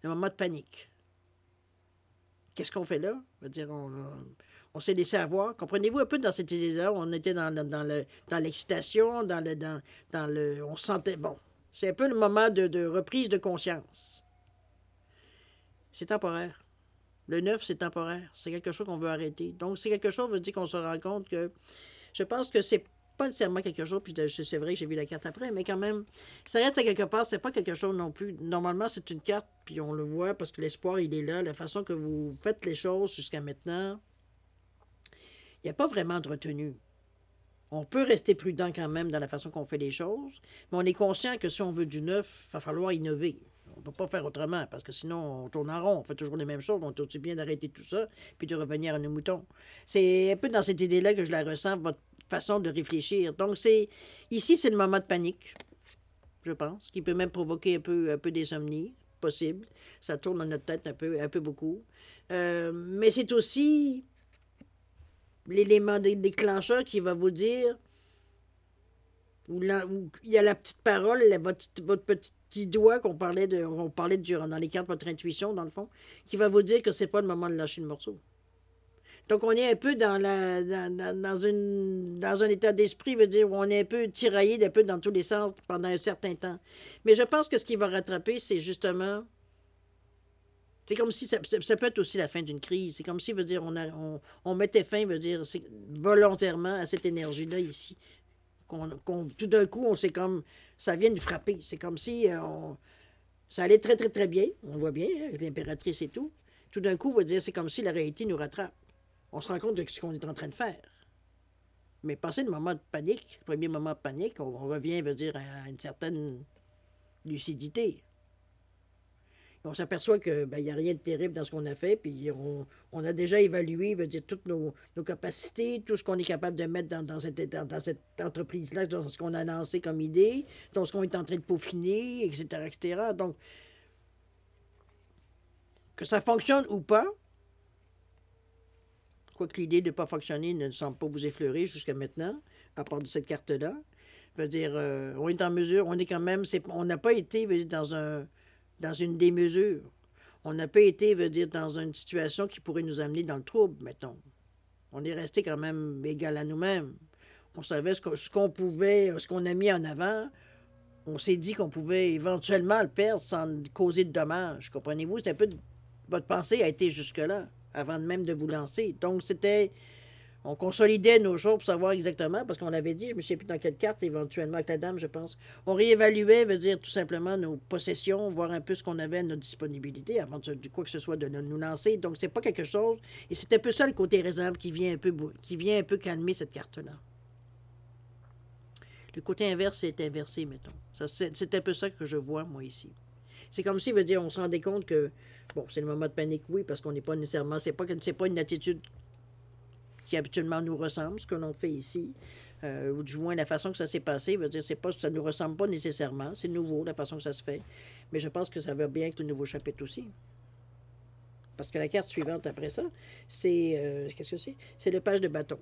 Le moment de panique. Qu'est-ce qu'on fait là? Veut dire, on s'est laissé avoir. Comprenez-vous un peu dans cette idée-là? On était dans l'excitation, on se sentait. Bon. C'est un peu le moment de reprise de conscience. C'est temporaire. Le 9, c'est temporaire. C'est quelque chose qu'on veut arrêter. Donc, c'est quelque chose, veut dire qu'on se rend compte que. Je pense que c'est pas nécessairement quelque chose, puis c'est vrai que j'ai vu la carte après, mais quand même, ça reste à quelque part, c'est pas quelque chose non plus. Normalement, c'est une carte, puis on le voit parce que l'espoir, il est là. La façon que vous faites les choses jusqu'à maintenant, il n'y a pas vraiment de retenue. On peut rester prudent quand même dans la façon qu'on fait les choses, mais on est conscient que si on veut du neuf, il va falloir innover. On ne peut pas faire autrement, parce que sinon, on tourne en rond, on fait toujours les mêmes choses, on est aussi bien d'arrêter tout ça, puis de revenir à nos moutons. C'est un peu dans cette idée-là que je la ressens, votre façon de réfléchir. Donc, ici, c'est le moment de panique, je pense, qui peut même provoquer un peu d'insomnie, possible. Ça tourne dans notre tête un peu beaucoup. Mais c'est aussi l'élément déclencheur qui va vous dire, où il y a la petite parole, votre petit doigt qu'on parlait dans les cartes, votre intuition, dans le fond, qui va vous dire que c'est pas le moment de lâcher le morceau. Donc, on est un peu dans un état d'esprit, veut dire, où on est un peu tiraillé d'un peu dans tous les sens pendant un certain temps. Mais je pense que ce qui va rattraper, c'est justement. C'est comme si ça peut être aussi la fin d'une crise. C'est comme si, veut dire, on mettait fin, veut dire, volontairement à cette énergie-là ici. Tout d'un coup, on sait comme. Ça vient de frapper. C'est comme si ça allait très, très, très bien. On voit bien, hein, avec l'impératrice et tout. Tout d'un coup, veut dire, c'est comme si la réalité nous rattrape. On se rend compte de ce qu'on est en train de faire. Mais passer le moment de panique, le premier moment de panique, on revient, veut dire, à une certaine lucidité. On s'aperçoit qu'il n'y a rien de terrible dans ce qu'on a fait, puis on a déjà évalué, veut dire, toutes nos capacités, tout ce qu'on est capable de mettre dans cette entreprise-là, dans ce qu'on a lancé comme idée, dans ce qu'on est en train de peaufiner, etc., etc. Donc, que ça fonctionne ou pas, quoique l'idée de ne pas fonctionner ne semble pas vous effleurer jusqu'à maintenant, à part de cette carte-là. Je veux dire, on est en mesure, on est quand même, on n'a pas été veut dire, dans une démesure. On n'a pas été, veut dire, dans une situation qui pourrait nous amener dans le trouble, mettons. On est resté quand même égal à nous-mêmes. On savait ce qu'on pouvait, ce qu'on a mis en avant. On s'est dit qu'on pouvait éventuellement le perdre sans causer de dommages. Comprenez-vous? C'est un peu votre pensée a été jusque-là, avant même de vous lancer. Donc, c'était. On consolidait nos choses pour savoir exactement, parce qu'on avait dit, je ne me souviens plus dans quelle carte, éventuellement avec la dame, je pense. On réévaluait, veut dire tout simplement nos possessions, voir un peu ce qu'on avait à notre disponibilité avant de quoi que ce soit de nous lancer. Donc, c'est pas quelque chose. Et c'est un peu ça le côté raisonnable qui vient un peu calmer cette carte-là. Le côté inverse est inversé, mettons. C'est un peu ça que je vois, moi, ici. C'est comme si, veut dire, on se rendait compte que, bon, c'est le moment de panique, oui, parce qu'on n'est pas nécessairement, c'est pas une attitude qui habituellement nous ressemble, ce que l'on fait ici, ou du moins la façon que ça s'est passé, veut dire, ça ne nous ressemble pas nécessairement, c'est nouveau, la façon que ça se fait, mais je pense que ça va bien avec le nouveau chapitre aussi. Parce que la carte suivante après ça, c'est, qu'est-ce que c'est? C'est le page de bâton.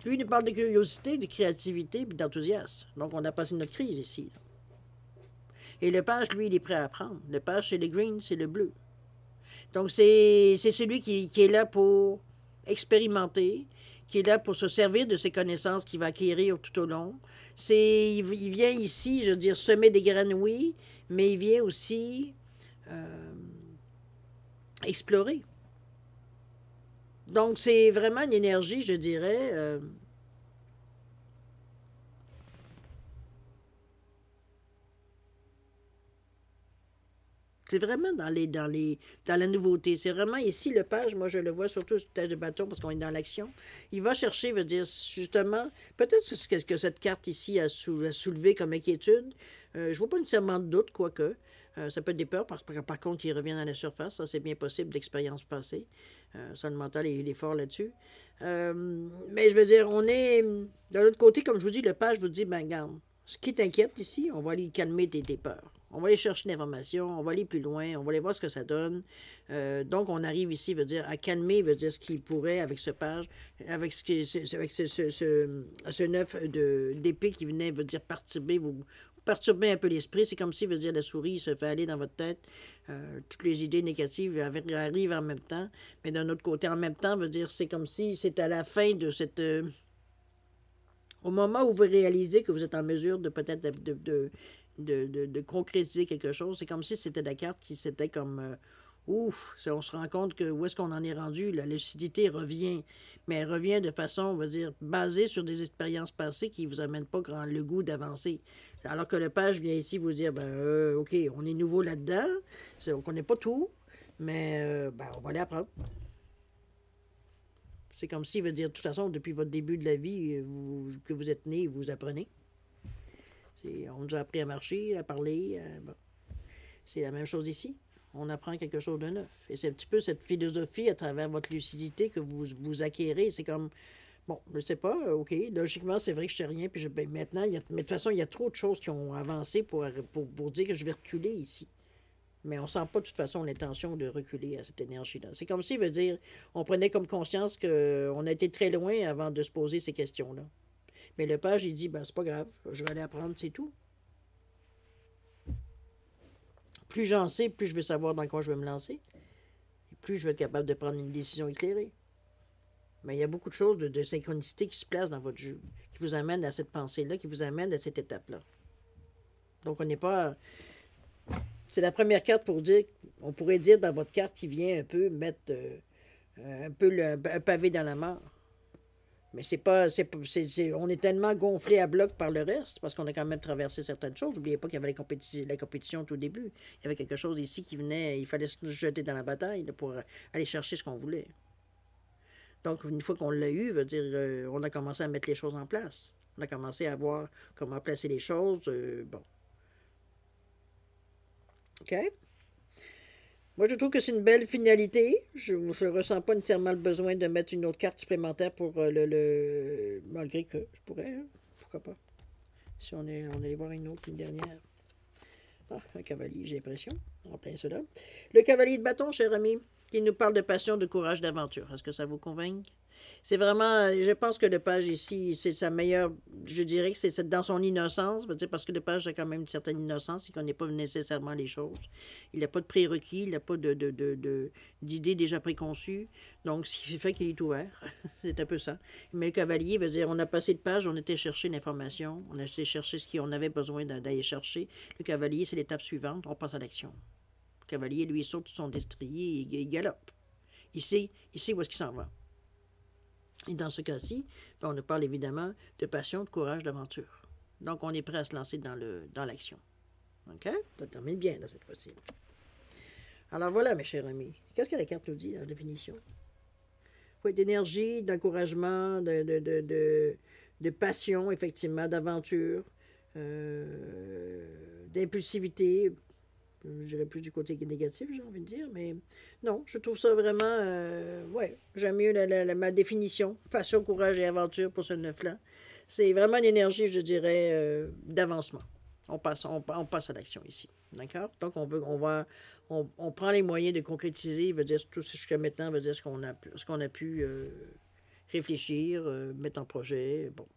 Lui, il nous parle de curiosité, de créativité et d'enthousiasme. Donc, on a passé notre crise ici. Et le page, lui, il est prêt à apprendre. Le page, c'est le green, c'est le bleu. Donc, c'est celui qui est là pour expérimenter, qui est là pour se servir de ses connaissances qu'il va acquérir tout au long. Il vient ici, je veux dire, semer des graines, oui, mais il vient aussi explorer. Donc, c'est vraiment une énergie, je dirais, c'est vraiment dans la nouveauté. C'est vraiment ici, le page, moi je le vois surtout sur tâche de bâton parce qu'on est dans l'action. Il va chercher, veut dire, justement, peut-être ce que cette carte ici a soulevé comme inquiétude. Je ne vois pas nécessairement de doute, quoique. Ça peut être des peurs, par contre, qui reviennent à la surface. Ça, c'est bien possible d'expérience passée. Ça, le mental, il est fort là-dessus. Mais je veux dire, on est. De l'autre côté, comme je vous dis, le page vous dit, ben, regarde, ce qui t'inquiète ici, on va aller calmer tes peurs. On va aller chercher l'information, on va aller plus loin, on va aller voir ce que ça donne. Donc, on arrive ici, veut dire, à calmer, veut dire ce qu'il pourrait avec ce page, avec ce neuf d'épée qui venait, veut dire, vous perturber un peu l'esprit. C'est comme si, veut dire, la souris se fait aller dans votre tête. Toutes les idées négatives arrivent en même temps. Mais d'un autre côté, en même temps, veut dire, c'est comme si c'est à la fin de cette... au moment où vous réalisez que vous êtes en mesure de peut-être de concrétiser quelque chose, c'est comme si c'était la carte qui s'était comme... ouf, on se rend compte que où est-ce qu'on en est rendu, la lucidité revient, mais elle revient de façon, on va dire, basée sur des expériences passées qui ne vous amènent pas le goût d'avancer. Alors que le page vient ici vous dire, ben, OK, on est nouveau là-dedans, on ne connaît pas tout, mais ben, on va aller apprendre. C'est comme s'il veut dire, de toute façon, depuis votre début de la vie, que vous êtes né, vous apprenez. On nous a appris à marcher, à parler. Bon. C'est la même chose ici. On apprend quelque chose de neuf. Et c'est un petit peu cette philosophie à travers votre lucidité que vous acquérez. C'est comme, bon, je sais pas, OK, logiquement, c'est vrai que je sais rien. Puis maintenant, mais de toute façon, il y a trop de choses qui ont avancé pour dire que je vais reculer ici. Mais on ne sent pas de toute façon l'intention de reculer à cette énergie-là. C'est comme s'il veut dire, on prenait comme conscience qu'on a été très loin avant de se poser ces questions-là. Mais le page, il dit, ben, c'est pas grave, je vais aller apprendre, c'est tout. Plus j'en sais, plus je veux savoir dans quoi je vais me lancer. Et plus je vais être capable de prendre une décision éclairée. Mais il y a beaucoup de choses de synchronicité qui se placent dans votre jeu, qui vous amènent à cette pensée-là, qui vous amènent à cette étape-là. Donc, on n'est pas... C'est la première carte pour dire, on pourrait dire dans votre carte qui vient un peu mettre un peu un pavé dans la mare. Mais c'est pas, on est tellement gonflé à bloc par le reste, parce qu'on a quand même traversé certaines choses. N'oubliez pas qu'il y avait la compétition au tout début. Il y avait quelque chose ici qui venait, il fallait se jeter dans la bataille là, pour aller chercher ce qu'on voulait. Donc, une fois qu'on l'a eu, veut dire, on a commencé à mettre les choses en place. On a commencé à voir comment placer les choses. Bon. OK? Moi, je trouve que c'est une belle finalité. Je ne ressens pas nécessairement le besoin de mettre une autre carte supplémentaire pour malgré que je pourrais, hein? Pourquoi pas. Si on allait voir une dernière. Ah, un cavalier, j'ai l'impression. En plein cela. Le cavalier de bâton, cher ami. qui nous parle de passion, de courage, d'aventure. Est-ce que ça vous convainc? C'est vraiment, je pense que Lepage ici, c'est sa meilleure, je dirais que c'est dans son innocence, parce que Lepage a quand même une certaine innocence, il ne connaît pas nécessairement les choses. Il n'a pas de prérequis, il n'a pas d'idées déjà préconçues, donc ce qui fait qu'il est ouvert. C'est un peu ça. Mais le cavalier veut dire, on a passé de page, on était chercher l'information, on a été chercher ce qu'on avait besoin d'aller chercher. Le cavalier, c'est l'étape suivante, on passe à l'action. Le cavalier, lui, il saute de son destrier et il galope. Il sait où est-ce qu'il s'en va. Et dans ce cas-ci, on nous parle évidemment de passion, de courage, d'aventure. Donc, on est prêt à se lancer dans l'action. OK? Ça termine bien, là, cette fois-ci. Alors voilà, mes chers amis. Qu'est-ce que la carte nous dit, la définition? Oui, d'énergie, d'encouragement, de passion, effectivement, d'aventure, d'impulsivité. Je dirais plus du côté négatif, j'ai envie de dire, mais non, je trouve ça vraiment, ouais, j'aime mieux ma définition, passion, courage et aventure pour ce neuf-là. C'est vraiment une énergie, je dirais, d'avancement. On passe à l'action ici, d'accord? Donc, on prend les moyens de concrétiser, veut dire tout jusqu'à maintenant, veut dire ce qu'on a pu réfléchir, mettre en projet, bon.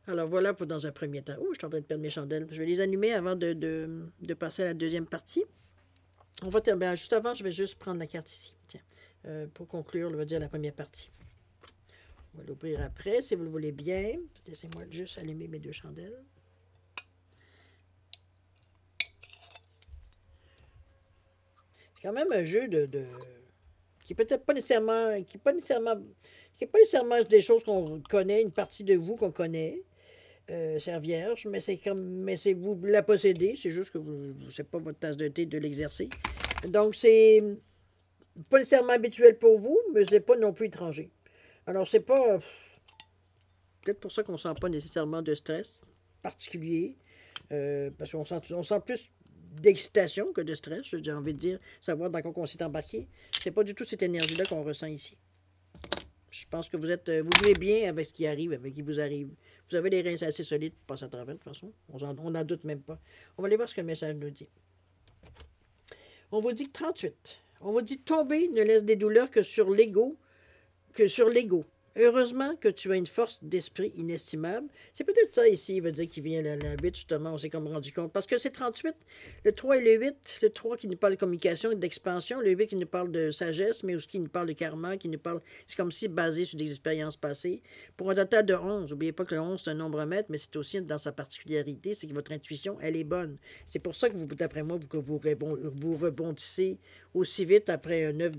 Alors voilà pour dans un premier temps. Oh, je suis en train de perdre mes chandelles. Je vais les allumer avant de passer à la deuxième partie. On va terminer. Juste avant, je vais juste prendre la carte ici. Tiens, pour conclure, on va dire la première partie. On va l'ouvrir après, si vous le voulez bien. Laissez-moi juste allumer mes deux chandelles. C'est quand même un jeu qui est peut-être pas nécessairement, qui n'est pas nécessairement des choses qu'on connaît, une partie de vous qu'on connaît. Chère Vierge, mais c'est vous la possédez, c'est juste que c'est pas votre tasse de thé de l'exercer. Donc, c'est pas nécessairement habituel pour vous, mais c'est pas non plus étranger. Alors, c'est pas... peut-être pour ça qu'on sent pas nécessairement de stress particulier, parce qu'on sent plus d'excitation que de stress, j'ai envie de dire, savoir dans quoi on s'est embarqué. C'est pas du tout cette énergie-là qu'on ressent ici. Je pense que vous vivez bien avec ce qui arrive, avec ce qui vous arrive. Vous avez les reins assez solides pour passer à travers, de toute façon. On n'en doute même pas. On va aller voir ce que le message nous dit. On vous dit que 38. On vous dit tomber ne laisse des douleurs que sur l'ego. Heureusement que tu as une force d'esprit inestimable. C'est peut-être ça ici, il veut dire qu'il vient la 8, justement, on s'est comme rendu compte. Parce que c'est 38, le 3 et le 8, le 3 qui nous parle de communication et d'expansion, le 8 qui nous parle de sagesse, mais aussi qui nous parle de karma, qui nous parle, c'est comme si basé sur des expériences passées. Pour un total de 11, n'oubliez pas que le 11 c'est un nombre maître, mais c'est aussi dans sa particularité, c'est que votre intuition, elle est bonne. C'est pour ça que vous, d'après moi, vous rebondissez aussi vite après un 9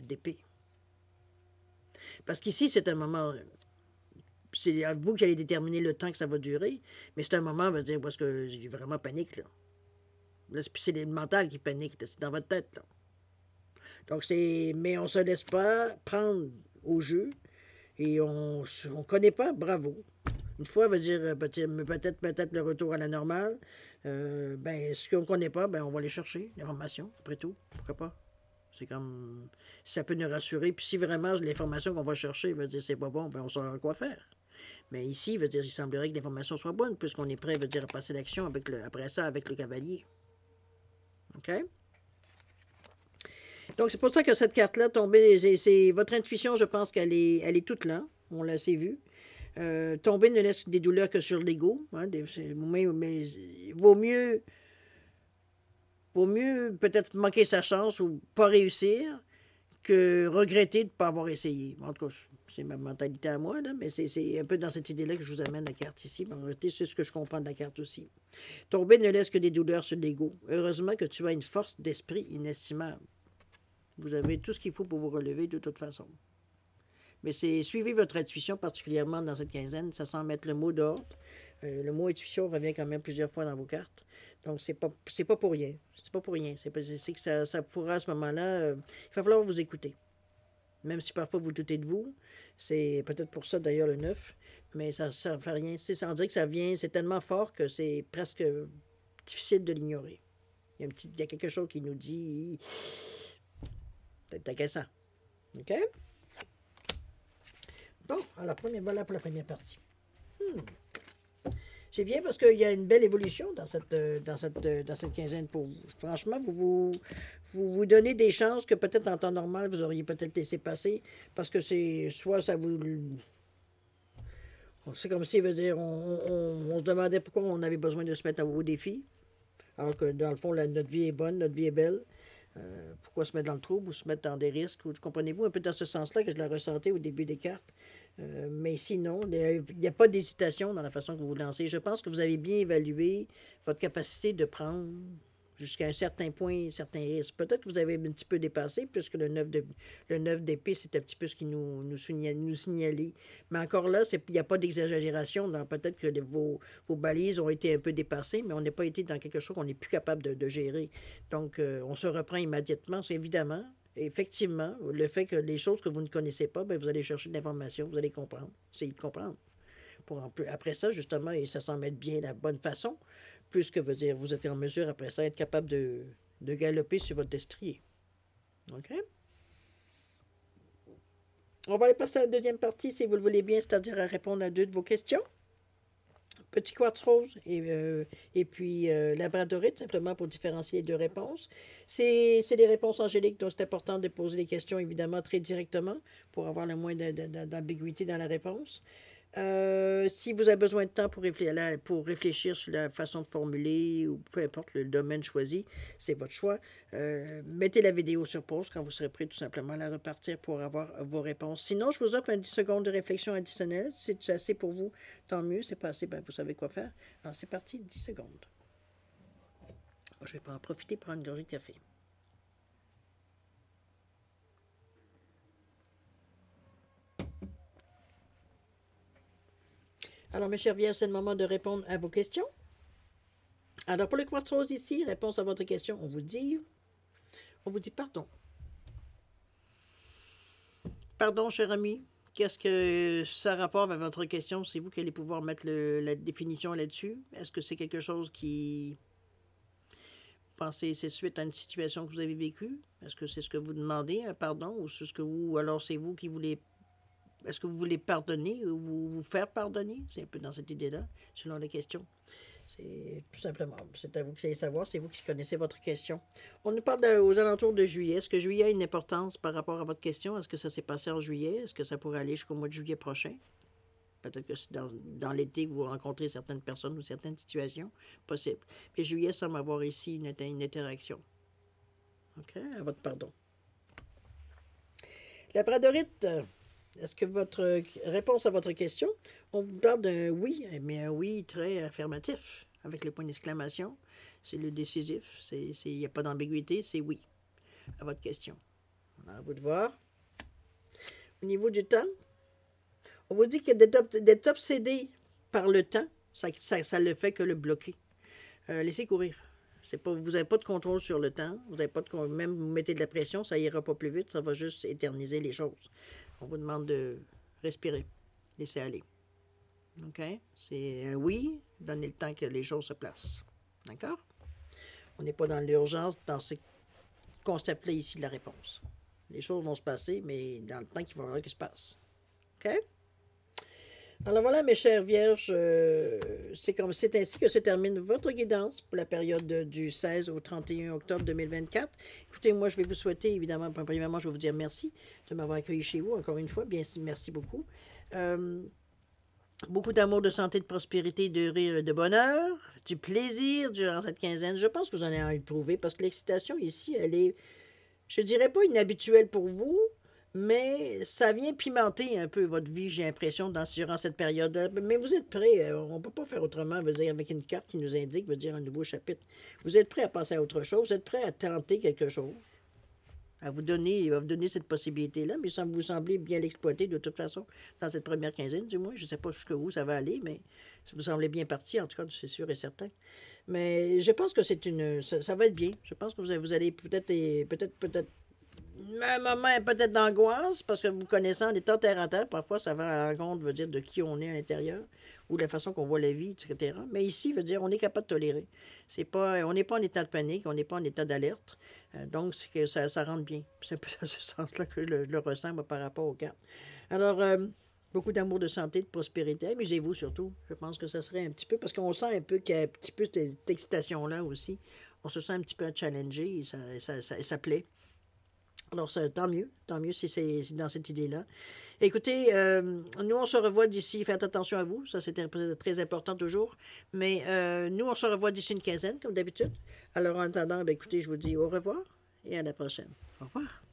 d'épée. Parce qu'ici, c'est un moment, c'est à vous qui allez déterminer le temps que ça va durer, mais c'est un moment, on va dire, parce que j'ai vraiment panique, là. Là c'est le mental qui panique, c'est dans votre tête, là. Donc, mais on ne se laisse pas prendre au jeu, et on ne connaît pas, bravo. Une fois, on va dire, peut-être le retour à la normale, ce qu'on ne connaît pas, on va aller chercher, l'information, après tout, pourquoi pas. C'est comme, ça peut nous rassurer. Puis si vraiment l'information qu'on va chercher veut dire c'est pas bon, on saura quoi faire. Mais ici, veut dire, il semblerait que l'information soit bonne, puisqu'on est prêt, veut dire, à passer l'action après ça avec le cavalier. OK? Donc, c'est pour ça que cette carte-là, tombée, c'est votre intuition, je pense qu'elle est toute là. On l'a assez vu. Tomber ne laisse des douleurs que sur l'ego. Hein, mais vaut mieux peut-être manquer sa chance ou pas réussir que regretter de ne pas avoir essayé. En tout cas, c'est ma mentalité à moi, là, mais c'est un peu dans cette idée-là que je vous amène la carte ici. Mais en réalité, c'est ce que je comprends de la carte aussi. Tomber ne laisse que des douleurs sur l'ego. Heureusement que tu as une force d'esprit inestimable. Vous avez tout ce qu'il faut pour vous relever de toute façon. Mais suivez votre intuition, particulièrement dans cette quinzaine, ça semble mettre le mot d'ordre. Le mot intuition revient quand même plusieurs fois dans vos cartes. Donc, c'est pas pour rien. C'est pas pour rien. C'est que ça pourra, à ce moment-là, il va falloir vous écouter. Même si parfois vous doutez de vous. C'est peut-être pour ça, d'ailleurs, le 9. Mais ça ne fait rien. On dirait que ça vient, c'est tellement fort que c'est presque difficile de l'ignorer. Il y a quelque chose qui nous dit... peut-être agaçant. OK? Bon, alors, voilà pour la première partie. C'est bien parce qu'il y a une belle évolution dans cette quinzaine pour vous. Franchement, vous donnez des chances que peut-être en temps normal, vous auriez peut-être laissé passer parce que c'est soit ça vous. C'est comme si, veut dire, on se demandait pourquoi on avait besoin de se mettre au défi, alors que dans le fond, notre vie est bonne, notre vie est belle. Pourquoi se mettre dans le trouble ou se mettre dans des risques? Comprenez-vous un peu dans ce sens-là que je la ressentais au début des cartes. Mais sinon, il n'y a pas d'hésitation dans la façon que vous vous lancez. Je pense que vous avez bien évalué votre capacité de prendre jusqu'à un certain point certains risques. Peut-être que vous avez un petit peu dépassé, puisque le 9 d'épée, c'est un petit peu ce qui nous signalait. Mais encore là, il n'y a pas d'exagération. Peut-être que vos balises ont été un peu dépassées, mais on n'a pas été dans quelque chose qu'on n'est plus capable de gérer. Donc, on se reprend immédiatement, c'est évidemment. Effectivement, le fait que les choses que vous ne connaissez pas, bien, vous allez chercher de l'information, vous allez comprendre, essayer de comprendre. Après ça, justement, et ça s'en met bien de la bonne façon, plus que veut dire, vous êtes en mesure, après ça, être capable de galoper sur votre destrier. OK? On va aller passer à la deuxième partie, si vous le voulez bien, c'est-à-dire à répondre à 2 de vos questions. Petit quartz rose et puis labradorite, simplement pour différencier les 2 réponses. C'est des réponses angéliques, donc c'est important de poser les questions, évidemment, très directement pour avoir le moins d'ambiguïté dans la réponse. Si vous avez besoin de temps pour réfléchir sur la façon de formuler ou peu importe le domaine choisi, c'est votre choix. Mettez la vidéo sur pause quand vous serez prêt tout simplement à la repartir pour avoir vos réponses. Sinon, je vous offre un 10 secondes de réflexion additionnelle. Si c'est assez pour vous, tant mieux. C'est pas assez, ben, vous savez quoi faire. Alors, c'est parti, 10 secondes. Je vais en profiter pour prendre une gorgée de café. Alors, mes chers vierges, c'est le moment de répondre à vos questions. Alors, pour le quartz rose ici, réponse à votre question, on vous dit pardon. Pardon, cher ami, qu'est-ce que ça rapporte avec votre question? C'est vous qui allez pouvoir mettre la définition là-dessus. Est-ce que c'est quelque chose qui... Pensez, c'est suite à une situation que vous avez vécue? Est-ce que c'est ce que vous demandez, un pardon, ou c'est ce que ou alors c'est vous qui voulez... Est-ce que vous voulez pardonner ou vous faire pardonner? C'est un peu dans cette idée-là, selon la question. C'est tout simplement, c'est à vous qui allez savoir, c'est vous qui connaissez votre question. On nous parle aux alentours de juillet. Est-ce que juillet a une importance par rapport à votre question? Est-ce que ça s'est passé en juillet? Est-ce que ça pourrait aller jusqu'au mois de juillet prochain? Peut-être que dans l'été, vous rencontrez certaines personnes ou certaines situations. Possible. Mais juillet semble avoir ici une interaction. OK? À votre pardon. La bradorite, est-ce que votre réponse à votre question, on vous parle d'un oui, mais un oui très affirmatif, avec le point d'exclamation. C'est le décisif. Il n'y a pas d'ambiguïté, c'est oui à votre question. À vous de voir. Au niveau du temps, on vous dit que d'être obsédé par le temps, ça ne fait que le bloquer. Laissez courir. Vous n'avez pas de contrôle sur le temps. Vous n'avez pas même vous mettez de la pression, ça ira pas plus vite, ça va juste éterniser les choses. On vous demande de respirer, laisser aller. OK? C'est un oui, donnez le temps que les choses se placent. D'accord? On n'est pas dans l'urgence, dans ce concept-là ici de la réponse. Les choses vont se passer, mais dans le temps qu'il va falloir qu'elles se passent. OK? Alors voilà, mes chères vierges, c'est ainsi que se termine votre guidance pour la période du 16 au 31 octobre 2024. Écoutez, moi, je vais vous souhaiter, évidemment, premièrement, je vais vous dire merci de m'avoir accueilli chez vous, encore une fois. Bien, merci beaucoup. Beaucoup d'amour, de santé, de prospérité, de rire et de bonheur, du plaisir durant cette quinzaine. Je pense que vous en avez envie de trouver parce que l'excitation ici, elle est, je dirais pas inhabituelle pour vous, mais ça vient pimenter un peu votre vie, j'ai l'impression, durant cette période-là. Mais vous êtes prêts, on ne peut pas faire autrement, veut dire, avec une carte qui nous indique, veut dire un nouveau chapitre. Vous êtes prêts à passer à autre chose, vous êtes prêts à tenter quelque chose, il va vous donner cette possibilité-là, mais vous semblez bien l'exploiter de toute façon dans cette première quinzaine, du moins. Je ne sais pas jusqu'où ça va aller, mais vous semblez bien parti, en tout cas, c'est sûr et certain. Mais je pense que ça va être bien. Je pense que vous allez peut-être un moment peut-être d'angoisse, parce que vous connaissant l'état terre à terre, parfois ça va à l'encontre, veut dire, de qui on est à l'intérieur, ou de la façon qu'on voit la vie, etc. Mais ici, veut dire, on est capable de tolérer. On n'est pas en état de panique, on n'est pas en état d'alerte. Donc, c'est que ça rentre bien. C'est un peu dans ce sens-là que je le ressens, moi, par rapport aux cartes. Alors, Beaucoup d'amour, de santé, de prospérité. Amusez-vous surtout. Je pense que ça serait un petit peu, parce qu'on sent un peu qu'il y a un petit peu cette excitation-là aussi. On se sent un petit peu challengé et ça plaît. Alors, tant mieux si c'est dans cette idée-là. Écoutez, nous, on se revoit d'ici, faites attention à vous, ça c'est très important toujours, mais nous, on se revoit d'ici une quinzaine, comme d'habitude. Alors, en attendant, ben, écoutez, je vous dis au revoir et à la prochaine. Au revoir.